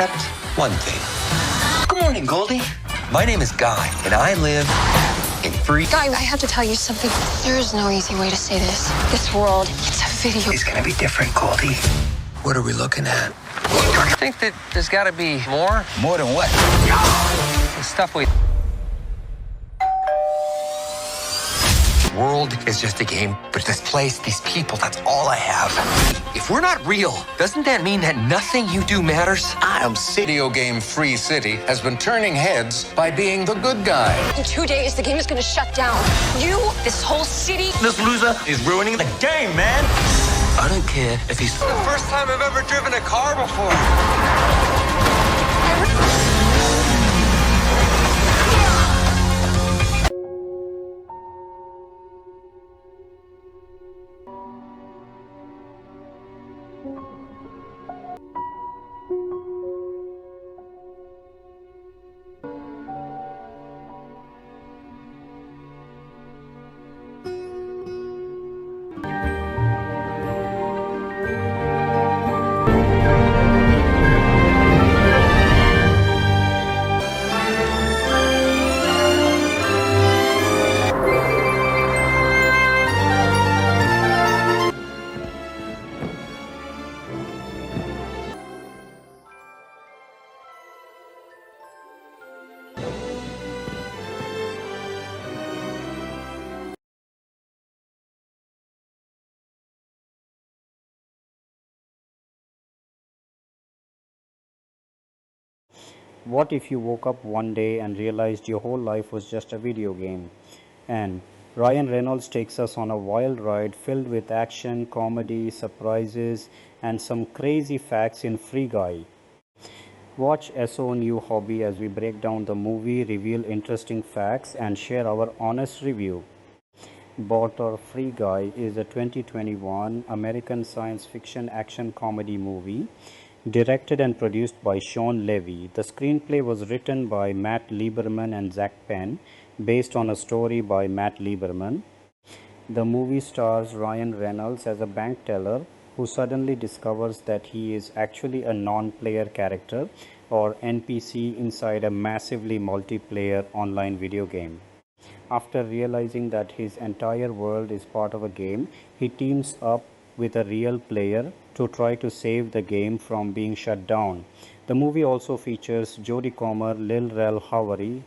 Except one thing. Good morning, Goldie. My name is Guy, and I live in free... Guy, I have to tell you something. There is no easy way to say this. This world, it's a video. It's gonna be different, Goldie. What are we looking at? I think that there's got to be more. More than what? The stuff we... World is just a game, but this place, these people, that's all I have. If we're not real, doesn't that mean that nothing you do matters? Video game Free City has been turning heads by being the good guy. In 2 days, the game is going to shut down. You, this whole city. This loser is ruining the game, man. I don't care if he's... The first time I've ever driven a car before. What if you woke up one day and realized your whole life was just a video game? And Ryan Reynolds takes us on a wild ride filled with action, comedy, surprises, and some crazy facts in Free Guy. Watch SO New Hobby as we break down the movie, reveal interesting facts, and share our honest review. Bought or Free Guy is a 2021 American science fiction action comedy movie directed and produced by Shawn Levy. The screenplay was written by Matt Lieberman and Zach Penn, based on a story by Matt Lieberman. The movie stars Ryan Reynolds as a bank teller who suddenly discovers that he is actually a non-player character or NPC inside a massively multiplayer online video game. After realizing that his entire world is part of a game, he teams up with a real player to try to save the game from being shut down. The movie also features Jodie Comer, Lil Rel Howery,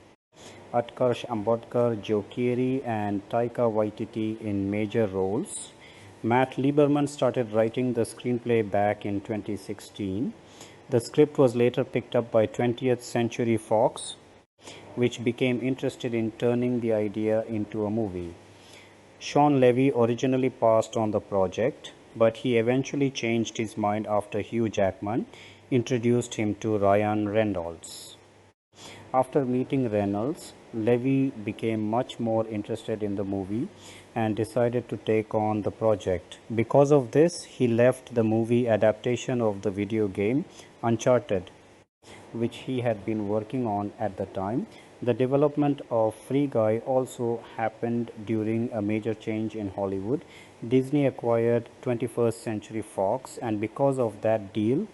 Utkarsh Ambedkar, Joe Keery, and Taika Waititi in major roles. Matt Lieberman started writing the screenplay back in 2016. The script was later picked up by 20th Century Fox, which became interested in turning the idea into a movie. Shawn Levy originally passed on the project, but he eventually changed his mind after Hugh Jackman introduced him to Ryan Reynolds. After meeting Reynolds, Levy became much more interested in the movie and decided to take on the project. Because of this, he left the movie adaptation of the video game Uncharted, which he had been working on at the time. The development of Free Guy also happened during a major change in Hollywood. Disney acquired 21st Century Fox, and because of that deal,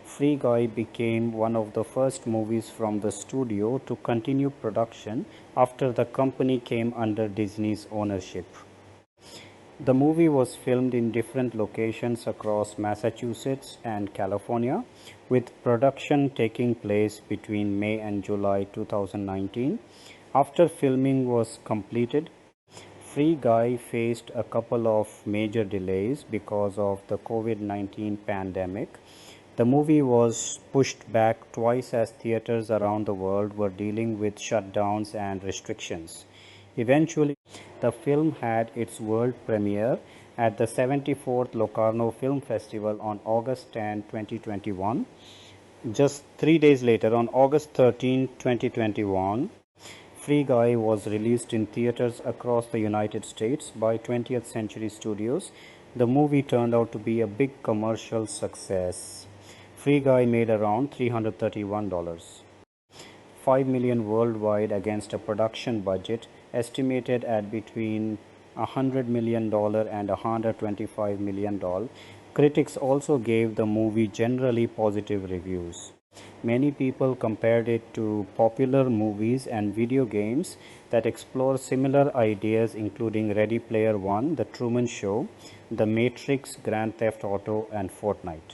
Free Guy became one of the first movies from the studio to continue production after the company came under Disney's ownership. The movie was filmed in different locations across Massachusetts and California, with production taking place between May and July 2019. After filming was completed, Free Guy faced a couple of major delays because of the COVID-19 pandemic. The movie was pushed back twice as theaters around the world were dealing with shutdowns and restrictions. Eventually, the film had its world premiere at the 74th Locarno Film Festival on August 10, 2021. Just 3 days later, on August 13, 2021, Free Guy was released in theaters across the United States by 20th Century Studios. The movie turned out to be a big commercial success. Free Guy made around $331. $5 million worldwide against a production budget estimated at between $100 million and $125 million. Critics also gave the movie generally positive reviews. Many people compared it to popular movies and video games that explore similar ideas, including Ready Player One, The Truman Show, The Matrix, Grand Theft Auto, and Fortnite.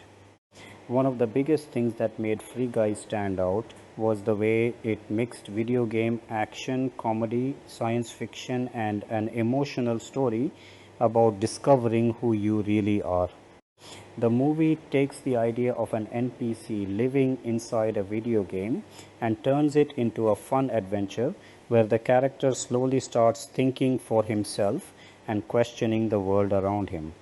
One of the biggest things that made Free Guy stand out was the way it mixed video game action, comedy, science fiction, and an emotional story about discovering who you really are. The movie takes the idea of an NPC living inside a video game and turns it into a fun adventure where the character slowly starts thinking for himself and questioning the world around him.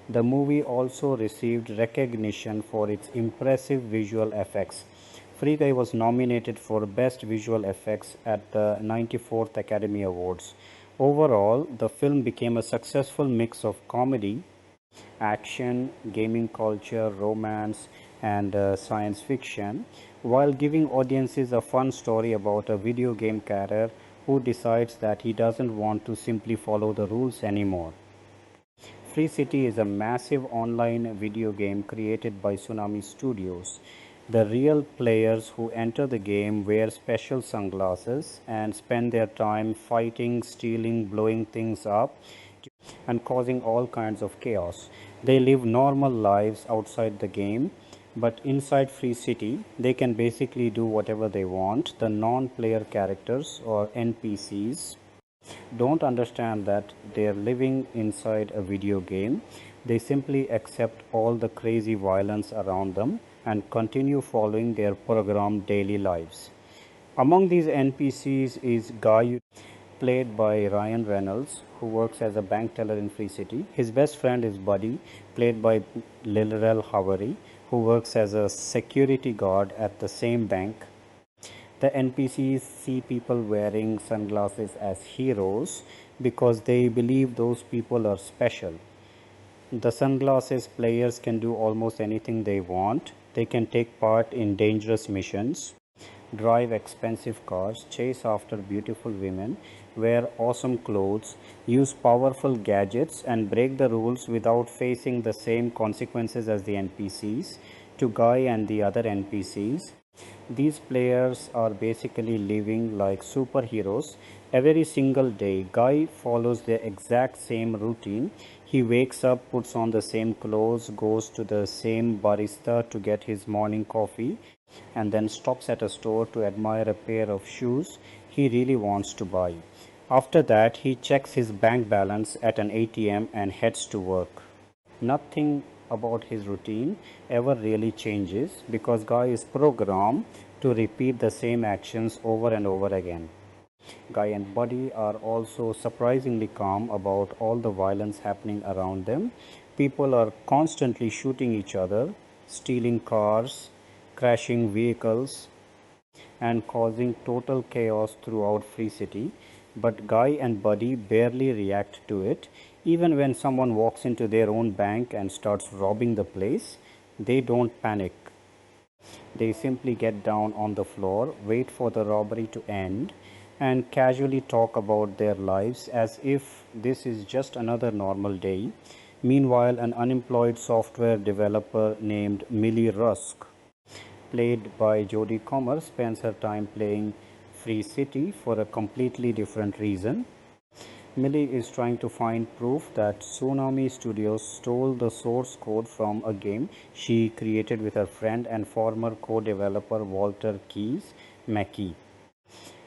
The movie also received recognition for its impressive visual effects. Free Guy was nominated for Best Visual Effects at the 94th Academy Awards. Overall, the film became a successful mix of comedy, action, gaming culture, romance, and science fiction, while giving audiences a fun story about a video game character who decides that he doesn't want to simply follow the rules anymore. Free City is a massive online video game created by Tsunami Studios. The real players who enter the game wear special sunglasses and spend their time fighting, stealing, blowing things up, and causing all kinds of chaos. They live normal lives outside the game, but inside Free City, they can basically do whatever they want. The non player characters, or NPCs, don't understand that they're living inside a video game. They simply accept all the crazy violence around them and continue following their programmed daily lives. Among these NPCs is Guy, played by Ryan Reynolds, who works as a bank teller in Free City. His best friend is Buddy, played by Lilrel Howery, who works as a security guard at the same bank. The NPCs see people wearing sunglasses as heroes because they believe those people are special. The sunglasses players can do almost anything they want. They can take part in dangerous missions, drive expensive cars, chase after beautiful women, wear awesome clothes, use powerful gadgets, and break the rules without facing the same consequences as the NPCs. To Guy and the other NPCs, these players are basically living like superheroes. Every single day, Guy follows the exact same routine. He wakes up, puts on the same clothes, goes to the same barista to get his morning coffee, and then stops at a store to admire a pair of shoes he really wants to buy. After that, he checks his bank balance at an ATM and heads to work. Nothing about his routine ever really changes because Guy is programmed to repeat the same actions over and over again. Guy and Buddy are also surprisingly calm about all the violence happening around them. People are constantly shooting each other, stealing cars, crashing vehicles, and causing total chaos throughout Free City. But Guy and Buddy barely react to it. Even when someone walks into their own bank and starts robbing the place, they don't panic. They simply get down on the floor, wait for the robbery to end, and casually talk about their lives as if this is just another normal day. Meanwhile, an unemployed software developer named Millie Rusk, played by Jodie Comer, spends her time playing Free City for a completely different reason. Millie is trying to find proof that Tsunami Studios stole the source code from a game she created with her friend and former co-developer Walter Keys McKee.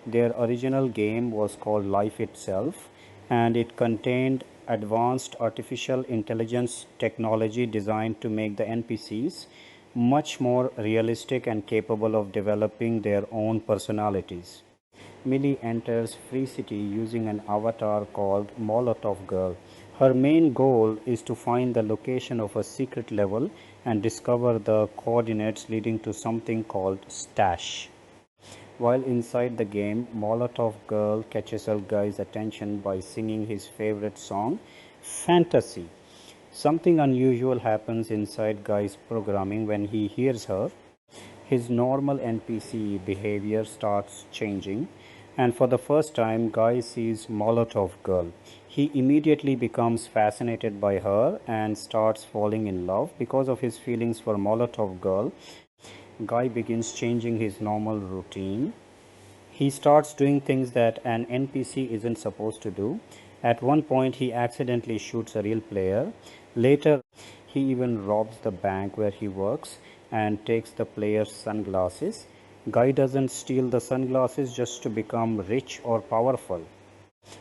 Their original game was called Life Itself, and it contained advanced artificial intelligence technology designed to make the NPCs much more realistic and capable of developing their own personalities. Millie enters Free City using an avatar called Molotov Girl. Her main goal is to find the location of a secret level and discover the coordinates leading to something called Stash. While inside the game, Molotov Girl catches a guy's attention by singing his favorite song, Fantasy. Something unusual happens inside Guy's programming when he hears her. His normal NPC behavior starts changing, and for the first time, Guy sees Molotov Girl. He immediately becomes fascinated by her and starts falling in love. Because of his feelings for Molotov Girl, Guy begins changing his normal routine. He starts doing things that an NPC isn't supposed to do. At one point, he accidentally shoots a real player. Later, he even robs the bank where he works and takes the player's sunglasses. Guy doesn't steal the sunglasses just to become rich or powerful.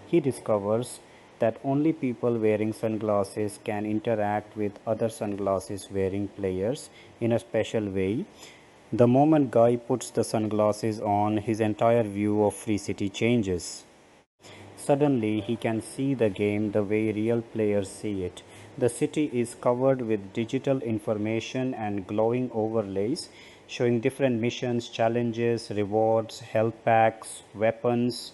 He discovers that only people wearing sunglasses can interact with other sunglasses wearing players in a special way. The moment Guy puts the sunglasses on, his entire view of Free City changes. Suddenly, he can see the game the way real players see it. The city is covered with digital information and glowing overlays showing different missions, challenges, rewards, health packs, weapons,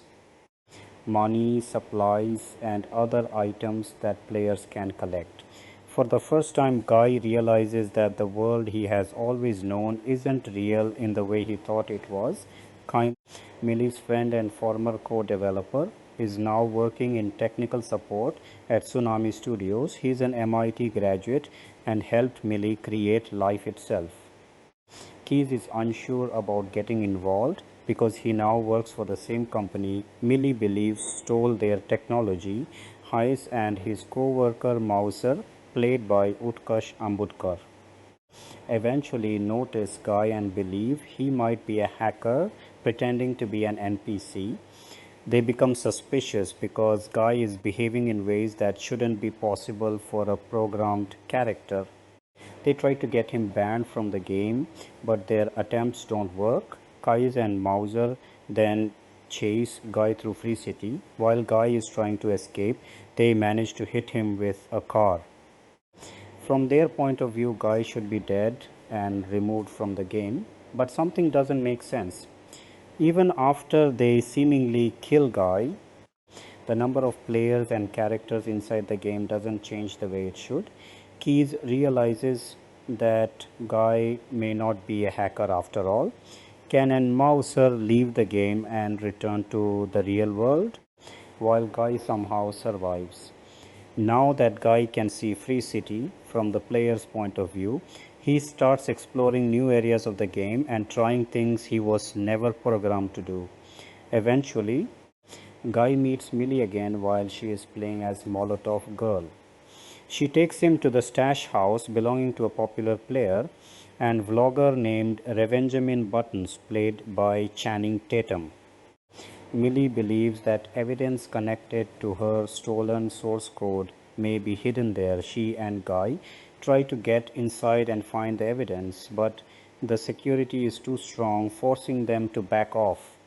money, supplies, and other items that players can collect. For the first time, Guy realizes that the world he has always known isn't real in the way he thought it was. Kind Millie's friend and former co-developer is now working in technical support at Tsunami Studios. He's an MIT graduate and helped Millie create life itself. Keys is unsure about getting involved because he now works for the same company Millie believes stole their technology. Hayes and his co-worker Mauser, played by Utkarsh Ambudkar, eventually notice Guy and believe he might be a hacker pretending to be an NPC. They become suspicious because Guy is behaving in ways that shouldn't be possible for a programmed character. They try to get him banned from the game, but their attempts don't work. Kais and Mauser then chase Guy through Free City. While Guy is trying to escape, they manage to hit him with a car. From their point of view, Guy should be dead and removed from the game, but something doesn't make sense. Even after they seemingly kill Guy, the number of players and characters inside the game doesn't change the way it should. Keys realizes that Guy may not be a hacker after all. Ken and Mauser leave the game and return to the real world, while Guy somehow survives. Now that Guy can see Free City from the player's point of view, he starts exploring new areas of the game and trying things he was never programmed to do. Eventually, Guy meets Millie again while she is playing as Molotov Girl. She takes him to the stash house belonging to a popular player and vlogger named Revenjamin Buttons, played by Channing Tatum. Millie believes that evidence connected to her stolen source code may be hidden there. She and Guy try to get inside and find the evidence, but the security is too strong, forcing them to back off.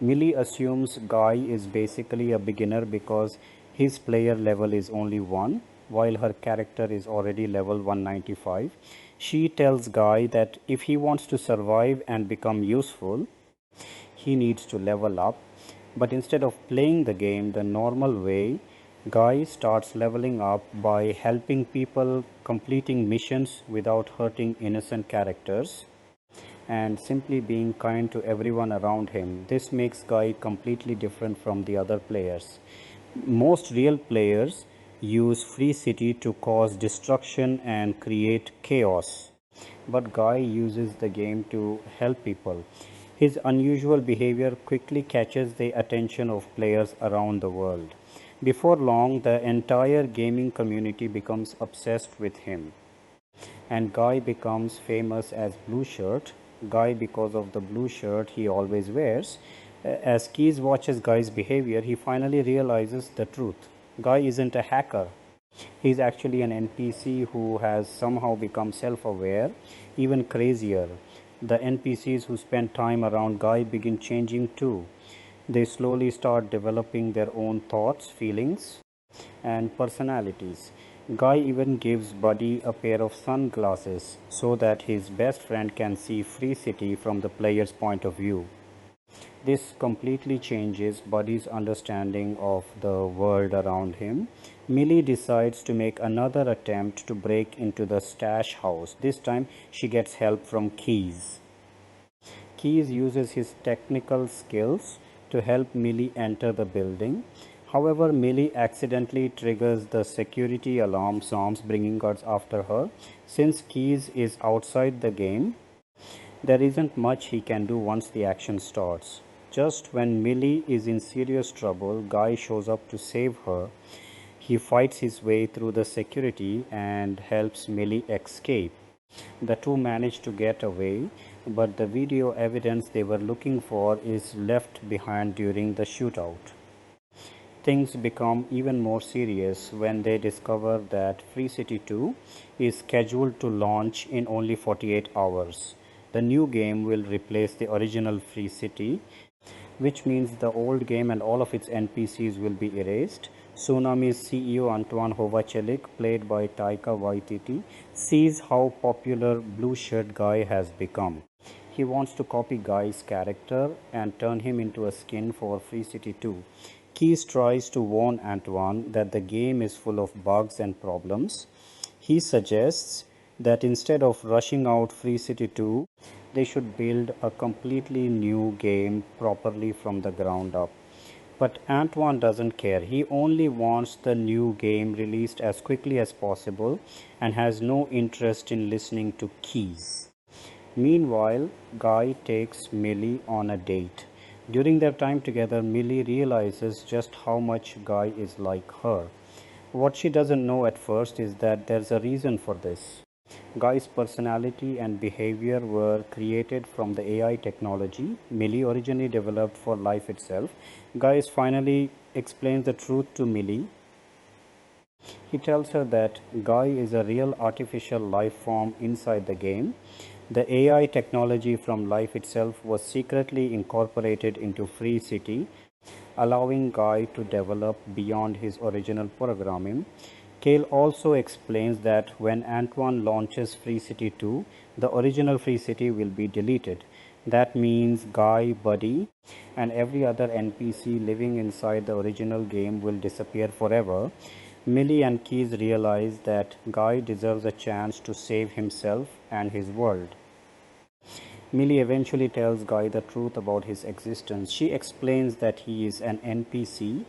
Millie assumes Guy is basically a beginner because his player level is only 1, while her character is already level 195. She tells Guy that if he wants to survive and become useful, he needs to level up. But instead of playing the game the normal way, Guy starts leveling up by helping people, completing missions without hurting innocent characters, and simply being kind to everyone around him. This makes Guy completely different from the other players. Most real players use Free City to cause destruction and create chaos, but Guy uses the game to help people. His unusual behavior quickly catches the attention of players around the world. Before long, the entire gaming community becomes obsessed with him, and Guy becomes famous as Blue Shirt. Guy because of the blue shirt he always wears. As Keys watches Guy's behavior, he finally realizes the truth. Guy isn't a hacker. He's actually an NPC who has somehow become self-aware. Even crazier, the NPCs who spend time around Guy begin changing too. They slowly start developing their own thoughts, feelings, and personalities. Guy even gives Buddy a pair of sunglasses so that his best friend can see Free City from the player's point of view. This completely changes Buddy's understanding of the world around him. Millie decides to make another attempt to break into the stash house. This time she gets help from Keys. Keys uses his technical skills to help Millie enter the building. However, Millie accidentally triggers the security alarm sounds, bringing guards after her. Since Keys is outside the game, there isn't much he can do once the action starts. Just when Millie is in serious trouble, Guy shows up to save her. He fights his way through the security and helps Millie escape. The two manage to get away, but the video evidence they were looking for is left behind during the shootout. Things become even more serious when they discover that Free City 2 is scheduled to launch in only 48 hours. The new game will replace the original Free City, which means the old game and all of its NPCs will be erased. Tsunami's CEO Antoine Hovachelik, played by Taika Waititi, sees how popular Blue Shirt Guy has become. He wants to copy Guy's character and turn him into a skin for Free City 2. Keys tries to warn Antoine that the game is full of bugs and problems. He suggests that instead of rushing out Free City 2, they should build a completely new game properly from the ground up. But Antoine doesn't care. He only wants the new game released as quickly as possible and has no interest in listening to Keys. Meanwhile, Guy takes Millie on a date. During their time together, Millie realizes just how much Guy is like her. What she doesn't know at first is that there's a reason for this. Guy's personality and behavior were created from the AI technology Millie originally developed for life itself. Guy finally explains the truth to Millie. He tells her that Guy is a real artificial life form inside the game. The AI technology from life itself was secretly incorporated into Free City, allowing Guy to develop beyond his original programming. Cale also explains that when Antoine launches Free City 2, the original Free City will be deleted. That means Guy, Buddy, and every other NPC living inside the original game will disappear forever. Millie and Keys realize that Guy deserves a chance to save himself and his world. Millie eventually tells Guy the truth about his existence. She explains that he is an NPC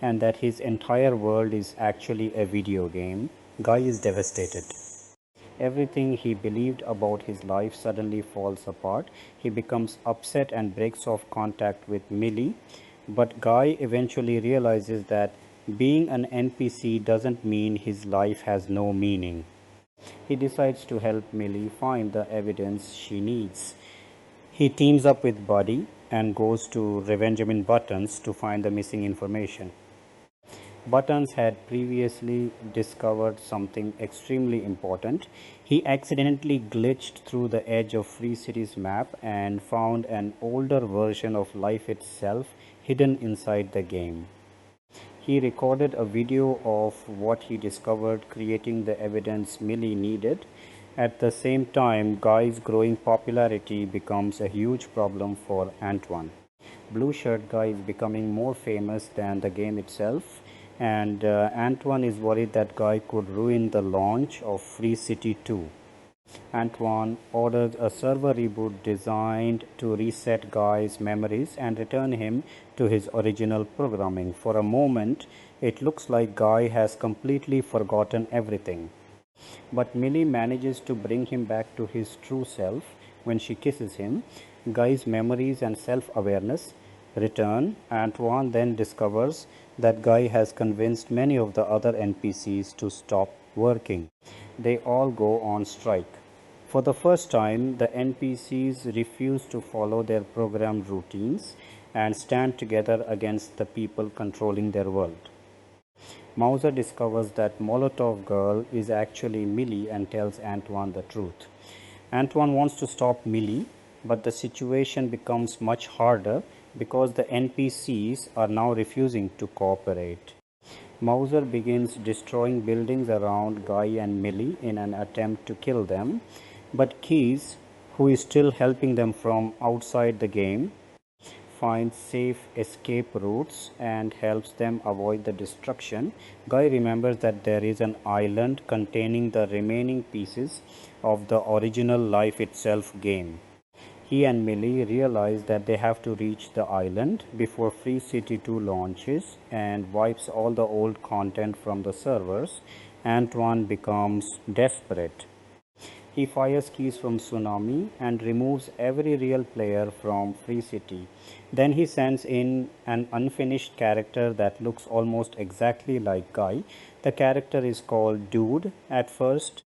and that his entire world is actually a video game. Guy is devastated. Everything he believed about his life suddenly falls apart. He becomes upset and breaks off contact with Millie. But Guy eventually realizes that being an NPC doesn't mean his life has no meaning. He decides to help Millie find the evidence she needs. He teams up with Buddy and goes to Revenjamin Buttons to find the missing information. Buttons had previously discovered something extremely important. He accidentally glitched through the edge of Free City's map and found an older version of life itself hidden inside the game. He recorded a video of what he discovered, creating the evidence Millie needed. At the same time, Guy's growing popularity becomes a huge problem for Antoine. Blue Shirt Guy is becoming more famous than the game itself, and Antoine is worried that Guy could ruin the launch of Free City 2. Antoine orders a server reboot designed to reset Guy's memories and return him to his original programming. For a moment, it looks like Guy has completely forgotten everything. But Millie manages to bring him back to his true self when she kisses him. Guy's memories and self-awareness return. Antoine then discovers that Guy has convinced many of the other NPCs to stop working. They all go on strike. For the first time, the NPCs refuse to follow their programmed routines and stand together against the people controlling their world. Mauser discovers that Molotov Girl is actually Millie and tells Antoine the truth. Antoine wants to stop Millie, but the situation becomes much harder because the NPCs are now refusing to cooperate. Mauser begins destroying buildings around Guy and Millie in an attempt to kill them, but Keys, who is still helping them from outside the game, finds safe escape routes and helps them avoid the destruction. Guy remembers that there is an island containing the remaining pieces of the original Life Itself game. He and Millie realize that they have to reach the island before Free Free City 2 launches and wipes all the old content from the servers, Antoine becomes desperate. He fires keys from Tsunami and removes every real player from Free City. Then he sends in an unfinished character that looks almost exactly like Guy. The character is called Dude at first.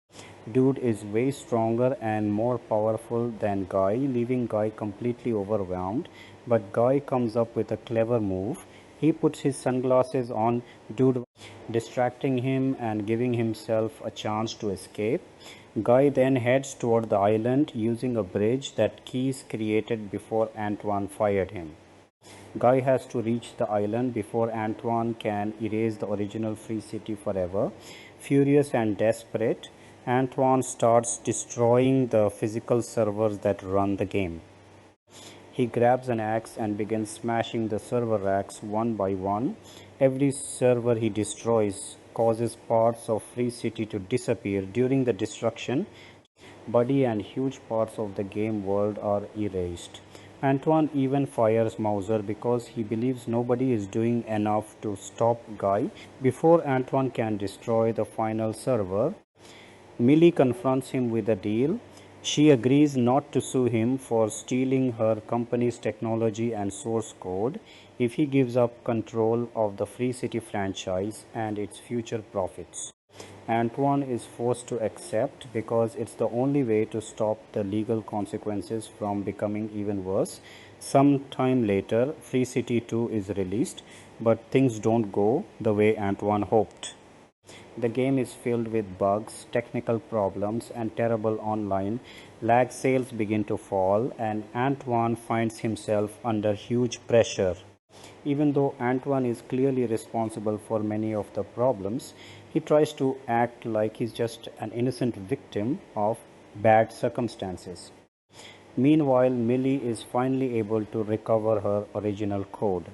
Dude is way stronger and more powerful than Guy, leaving Guy completely overwhelmed. But Guy comes up with a clever move. He puts his sunglasses on Dude, distracting him and giving himself a chance to escape. Guy then heads toward the island using a bridge that Keys created before Antoine fired him. Guy has to reach the island before Antoine can erase the original Free City forever. Furious and desperate, Antoine starts destroying the physical servers that run the game. He grabs an axe and begins smashing the server racks one by one. Every server he destroys causes parts of Free City to disappear. During the destruction, Buddy and huge parts of the game world are erased. Antoine even fires Mauser because he believes nobody is doing enough to stop Guy. Before Antoine can destroy the final server, Millie confronts him with a deal. She agrees not to sue him for stealing her company's technology and source code if he gives up control of the Free City franchise and its future profits. Antoine is forced to accept because it's the only way to stop the legal consequences from becoming even worse. Sometime later, Free City 2 is released, but things don't go the way Antoine hoped. The game is filled with bugs, technical problems, and terrible online lag. Sales begin to fall, and Antoine finds himself under huge pressure. Even though Antoine is clearly responsible for many of the problems, he tries to act like he's just an innocent victim of bad circumstances. Meanwhile, Millie is finally able to recover her original code.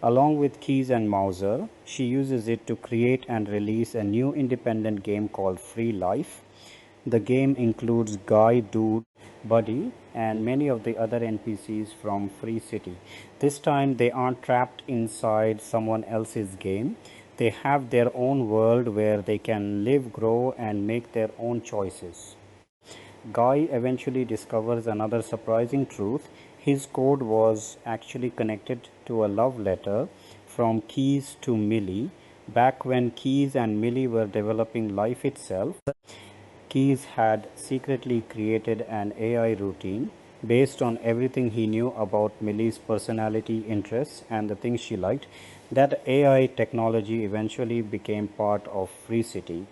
Along with Keys and Mauser, she uses it to create and release a new independent game called Free Life. The game includes Guy, Dude, Buddy, and many of the other NPCs from Free City. This time they aren't trapped inside someone else's game. They have their own world where they can live, grow, and make their own choices. Guy eventually discovers another surprising truth. His code was actually connected to a love letter from Keys to Millie. Back when Keys and Millie were developing life itself, Keys had secretly created an AI routine based on everything he knew about Millie's personality, interests, and the things she liked. That AI technology eventually became part of Free City.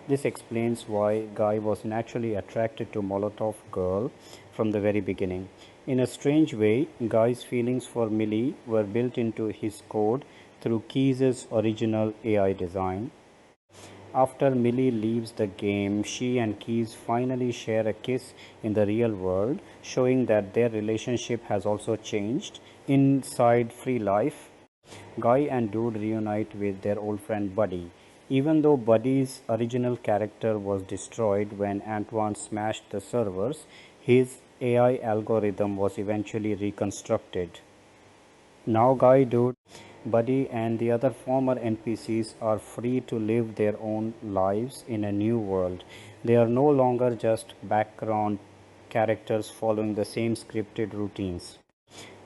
This explains why Guy was naturally attracted to Molotov Girl from the very beginning. In a strange way, Guy's feelings for Millie were built into his code through Keys' original AI design. After Millie leaves the game, she and Keys finally share a kiss in the real world, showing that their relationship has also changed. Inside Free Life, Guy and Dude reunite with their old friend Buddy. Even though Buddy's original character was destroyed when Antoine smashed the servers, his AI algorithm was eventually reconstructed. Now Guy, Dude, Buddy, and the other former NPCs are free to live their own lives in a new world. They are no longer just background characters following the same scripted routines.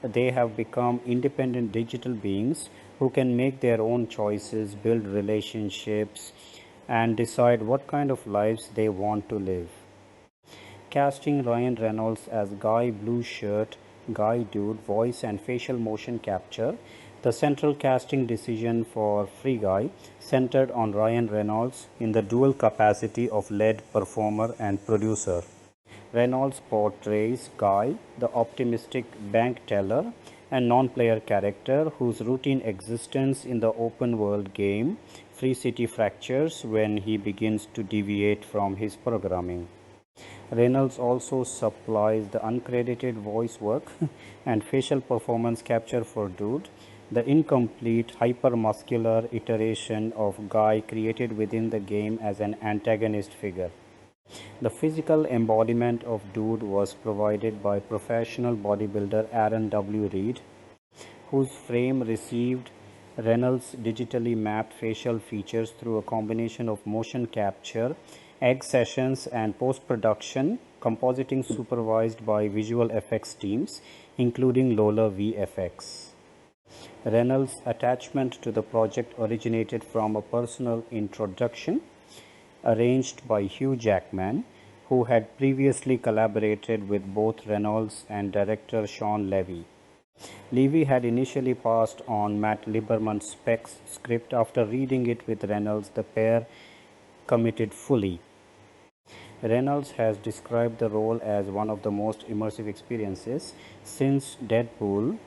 They have become independent digital beings who can make their own choices, build relationships, and decide what kind of lives they want to live. Casting Ryan Reynolds as Guy Blue Shirt, Guy Dude, voice and facial motion capture, the central casting decision for Free Guy centered on Ryan Reynolds in the dual capacity of lead performer and producer. Reynolds portrays Guy, the optimistic bank teller and non-player character whose routine existence in the open-world game Free City fractures when he begins to deviate from his programming. Reynolds also supplies the uncredited voice work and facial performance capture for Dude, the incomplete hyper-muscular iteration of Guy created within the game as an antagonist figure. The physical embodiment of Dude was provided by professional bodybuilder Aaron W. Reed, whose frame received Reynolds' digitally mapped facial features through a combination of motion capture, egg sessions, and post-production compositing supervised by visual effects teams, including Lola VFX. Reynolds' attachment to the project originated from a personal introduction arranged by Hugh Jackman, who had previously collaborated with both Reynolds and director Shawn Levy. Levy had initially passed on Matt Lieberman's Specs script. After reading it with Reynolds, the pair committed fully. Reynolds has described the role as one of the most immersive experiences since Deadpool,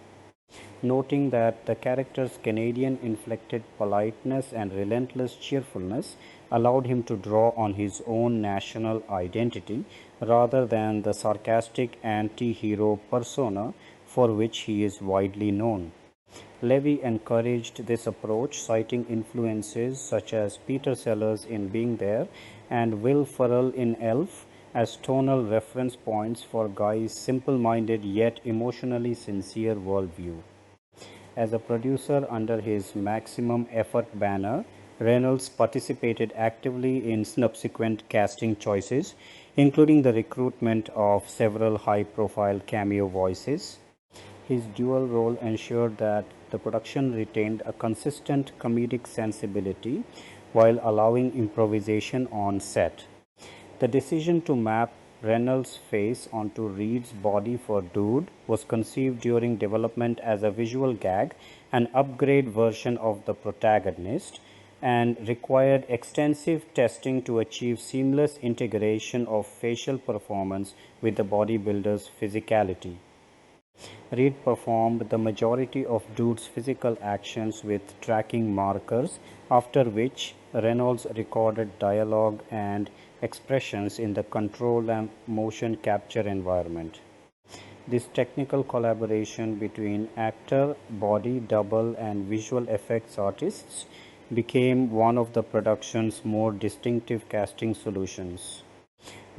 noting that the character's Canadian-inflected politeness and relentless cheerfulness allowed him to draw on his own national identity rather than the sarcastic anti-hero persona for which he is widely known. Levy encouraged this approach, citing influences such as Peter Sellers in Being There and Will Ferrell in Elf as tonal reference points for Guy's simple-minded yet emotionally sincere worldview. As a producer under his Maximum Effort banner, Reynolds participated actively in subsequent casting choices, including the recruitment of several high-profile cameo voices. His dual role ensured that the production retained a consistent comedic sensibility while allowing improvisation on set. The decision to map Reynolds' face onto Reed's body for Dude was conceived during development as a visual gag, an upgrade version of the protagonist, and required extensive testing to achieve seamless integration of facial performance with the bodybuilder's physicality. Reed performed the majority of Dude's physical actions with tracking markers, after which Reynolds recorded dialogue and expressions in the control and motion capture environment. This technical collaboration between actor, body double, and visual effects artists became one of the production's more distinctive casting solutions.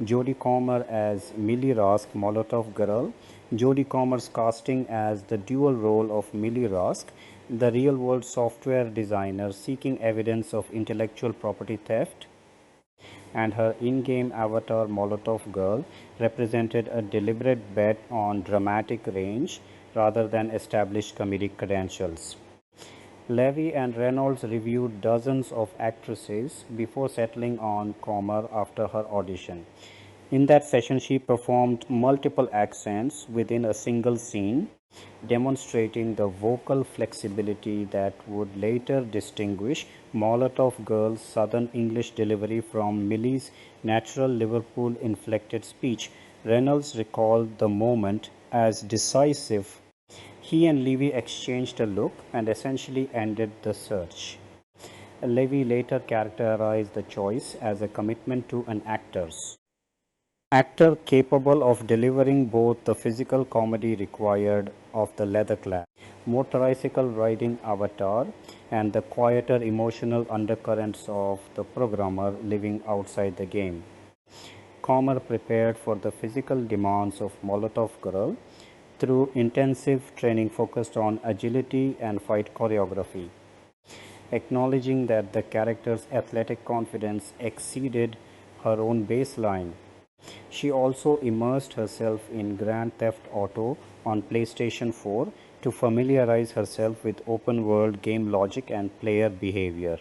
Jodie Comer as Millie Rask, Molotov Girl. Jodie Comer's casting as the dual role of Millie Rask, the real-world software designer seeking evidence of intellectual property theft, and her in-game avatar Molotov Girl represented a deliberate bet on dramatic range rather than established comedic credentials. Levy and Reynolds reviewed dozens of actresses before settling on Comer after her audition. In that session, she performed multiple accents within a single scene, demonstrating the vocal flexibility that would later distinguish Molotov Girl's Southern English delivery from Millie's natural Liverpool-inflected speech. Reynolds recalled the moment as decisive. He and Levy exchanged a look and essentially ended the search. Levy later characterized the choice as a commitment to an actor capable of delivering both the physical comedy required of the leather-clad, motorcycle riding avatar and the quieter emotional undercurrents of the programmer living outside the game. Comer prepared for the physical demands of Molotov Girl through intensive training focused on agility and fight choreography. Acknowledging that the character's athletic confidence exceeded her own baseline, she also immersed herself in Grand Theft Auto on PlayStation 4 to familiarize herself with open-world game logic and player behavior.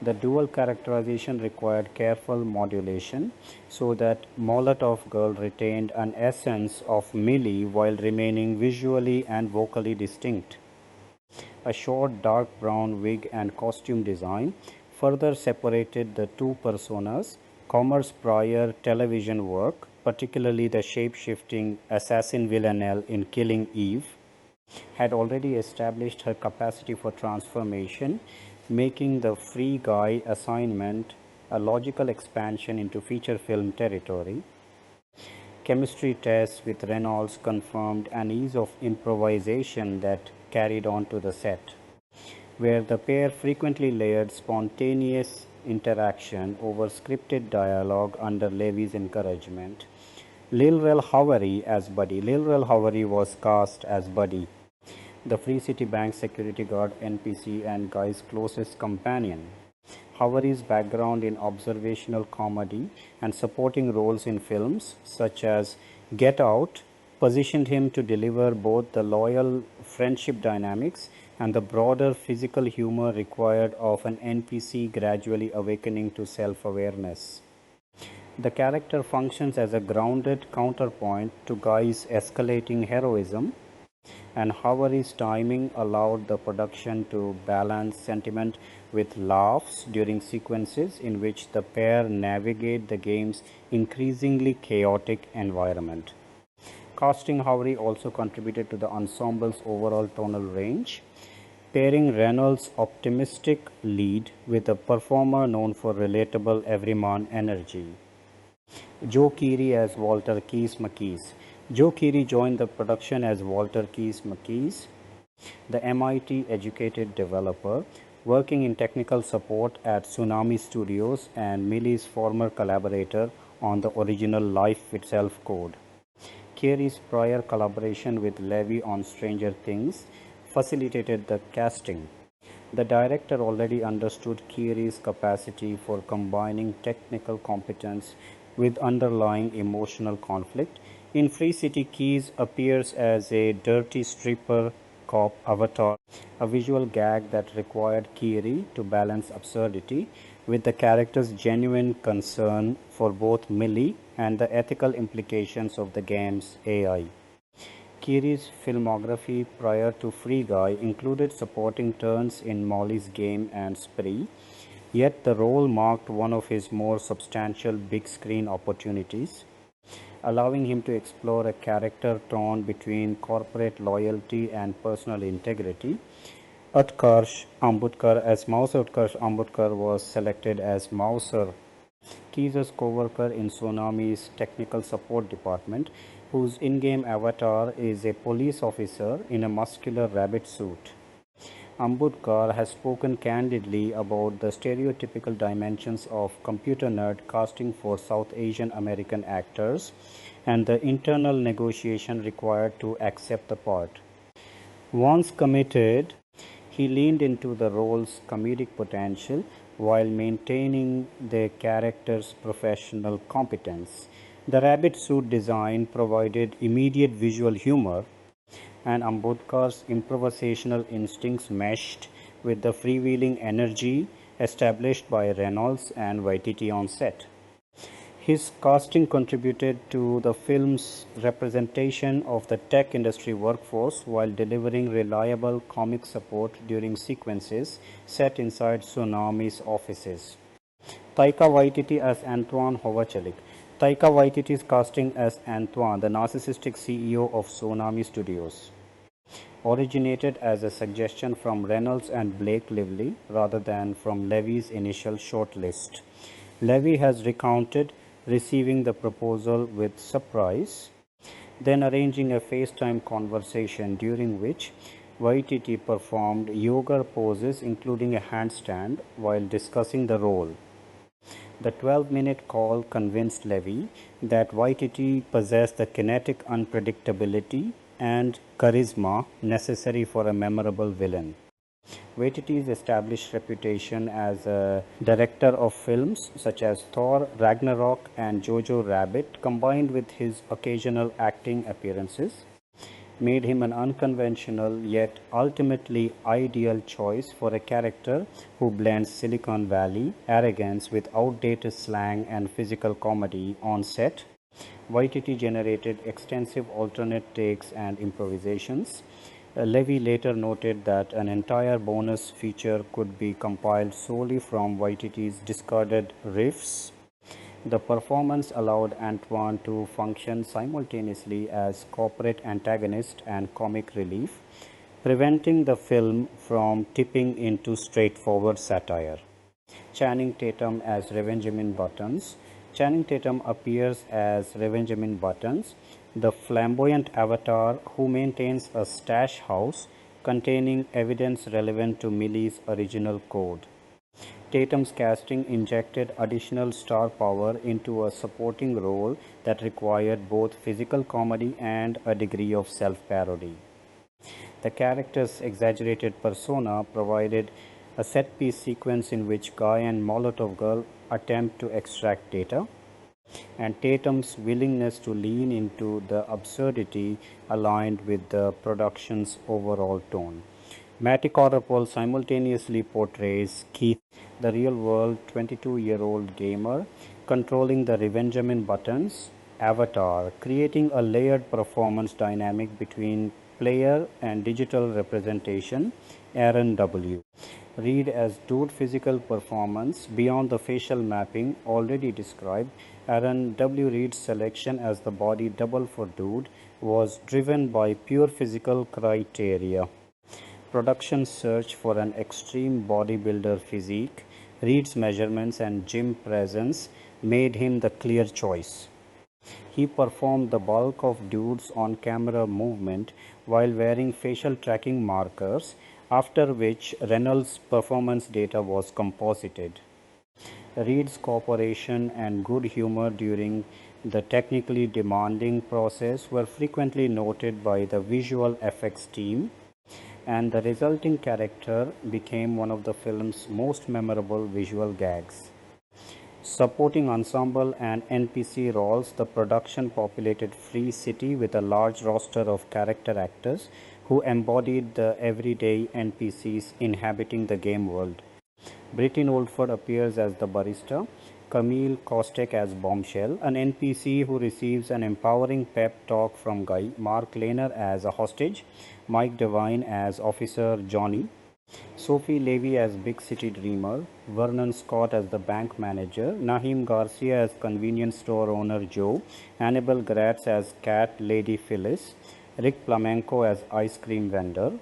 The dual characterization required careful modulation so that Molotov Girl retained an essence of Millie while remaining visually and vocally distinct. A short dark brown wig and costume design further separated the two personas. Comer's prior television work, particularly the shape-shifting assassin Villanelle in Killing Eve, had already established her capacity for transformation, making the Free Guy assignment a logical expansion into feature film territory. Chemistry tests with Reynolds confirmed an ease of improvisation that carried on to the set, where the pair frequently layered spontaneous interaction over scripted dialogue under Levy's encouragement. Lil Rel Howery as Buddy. Lil Rel Howery was cast as Buddy. the Free City Bank security guard NPC and Guy's closest companion. Howard's background in observational comedy and supporting roles in films such as Get Out positioned him to deliver both the loyal friendship dynamics and the broader physical humor required of an NPC gradually awakening to self-awareness. The character functions as a grounded counterpoint to Guy's escalating heroism, and Howard's timing allowed the production to balance sentiment with laughs during sequences in which the pair navigate the game's increasingly chaotic environment. Casting Howery also contributed to the ensemble's overall tonal range, pairing Reynolds' optimistic lead with a performer known for relatable everyman energy. Joe Keery as Walter Keys McKees. Joe Keery joined the production as Walter Keys McKees, the MIT-educated developer working in technical support at Tsunami Studios and Millie's former collaborator on the original Life Itself code. Keery's prior collaboration with Levy on Stranger Things facilitated the casting. The director already understood Keery's capacity for combining technical competence with underlying emotional conflict. In Free City, Keys appears as a dirty stripper cop avatar, a visual gag that required Keery to balance absurdity with the character's genuine concern for both Millie and the ethical implications of the game's AI. Keery's filmography prior to Free Guy included supporting turns in Molly's Game and Spree, yet the role marked one of his more substantial big-screen opportunities, allowing him to explore a character torn between corporate loyalty and personal integrity. Utkarsh Ambudkar as Mouse Utkarsh Ambudkar was selected as Mouser, Keys' co-worker in Tsunami's technical support department, whose in-game avatar is a police officer in a muscular rabbit suit. Ambudkar has spoken candidly about the stereotypical dimensions of computer nerd casting for South Asian American actors and the internal negotiation required to accept the part. Once committed, he leaned into the role's comedic potential while maintaining the character's professional competence. The rabbit suit design provided immediate visual humor, and Ambudkar's improvisational instincts meshed with the freewheeling energy established by Reynolds and Waititi on set. His casting contributed to the film's representation of the tech industry workforce while delivering reliable comic support during sequences set inside Tsunami's offices. Taika Waititi as Antoine Hovachalik. Taika Waititi's casting as Antoine, the narcissistic CEO of Tsunami Studios, originated as a suggestion from Reynolds and Blake Lively rather than from Levy's initial shortlist. Levy has recounted receiving the proposal with surprise, then arranging a FaceTime conversation during which Waititi performed yoga poses including a handstand while discussing the role. The 12-minute call convinced Levy that Waititi possessed the kinetic unpredictability and charisma necessary for a memorable villain. Waititi's established reputation as a director of films such as Thor, Ragnarok and Jojo Rabbit, combined with his occasional acting appearances, made him an unconventional yet ultimately ideal choice for a character who blends Silicon Valley arrogance with outdated slang and physical comedy on set. Waititi generated extensive alternate takes and improvisations. Levy later noted that an entire bonus feature could be compiled solely from Waititi's discarded riffs. The performance allowed Antoine to function simultaneously as corporate antagonist and comic relief, preventing the film from tipping into straightforward satire. Channing Tatum as Revenjamin Buttons. Channing Tatum appears as Revenjamin Buttons, the flamboyant avatar who maintains a stash house containing evidence relevant to Millie's original code. Tatum's casting injected additional star power into a supporting role that required both physical comedy and a degree of self-parody. The character's exaggerated persona provided a set-piece sequence in which Guy and Molotov Girl attempt to extract data, and Tatum's willingness to lean into the absurdity aligned with the production's overall tone. Matty Corapol simultaneously portrays Keith, the real-world 22-year-old gamer, controlling the Revengemin buttons avatar, creating a layered performance dynamic between player and digital representation. Aaron W. Reed as Dude physical performance beyond the facial mapping already described. Aaron W. Reed's selection as the body double for Dude was driven by pure physical criteria. Production search for an extreme bodybuilder physique. Reed's measurements and gym presence made him the clear choice. He performed the bulk of Dude's on-camera movement while wearing facial tracking markers, after which Reynolds' performance data was composited. Reed's cooperation and good humor during the technically demanding process were frequently noted by the visual effects team, and the resulting character became one of the film's most memorable visual gags. Supporting ensemble and NPC roles, the production populated Free City with a large roster of character actors who embodied the everyday NPCs inhabiting the game world. Brittin Oldford appears as the barista, Camille Kostek as Bombshell, an NPC who receives an empowering pep talk from Guy, Mark Lehner as a hostage, Mike Devine as Officer Johnny, Sophie Levy as Big City Dreamer, Vernon Scott as the bank manager, Naheem Garcia as convenience store owner Joe, Annabelle Gratz as cat Lady Phyllis, Rick Flamenco as ice cream vendor,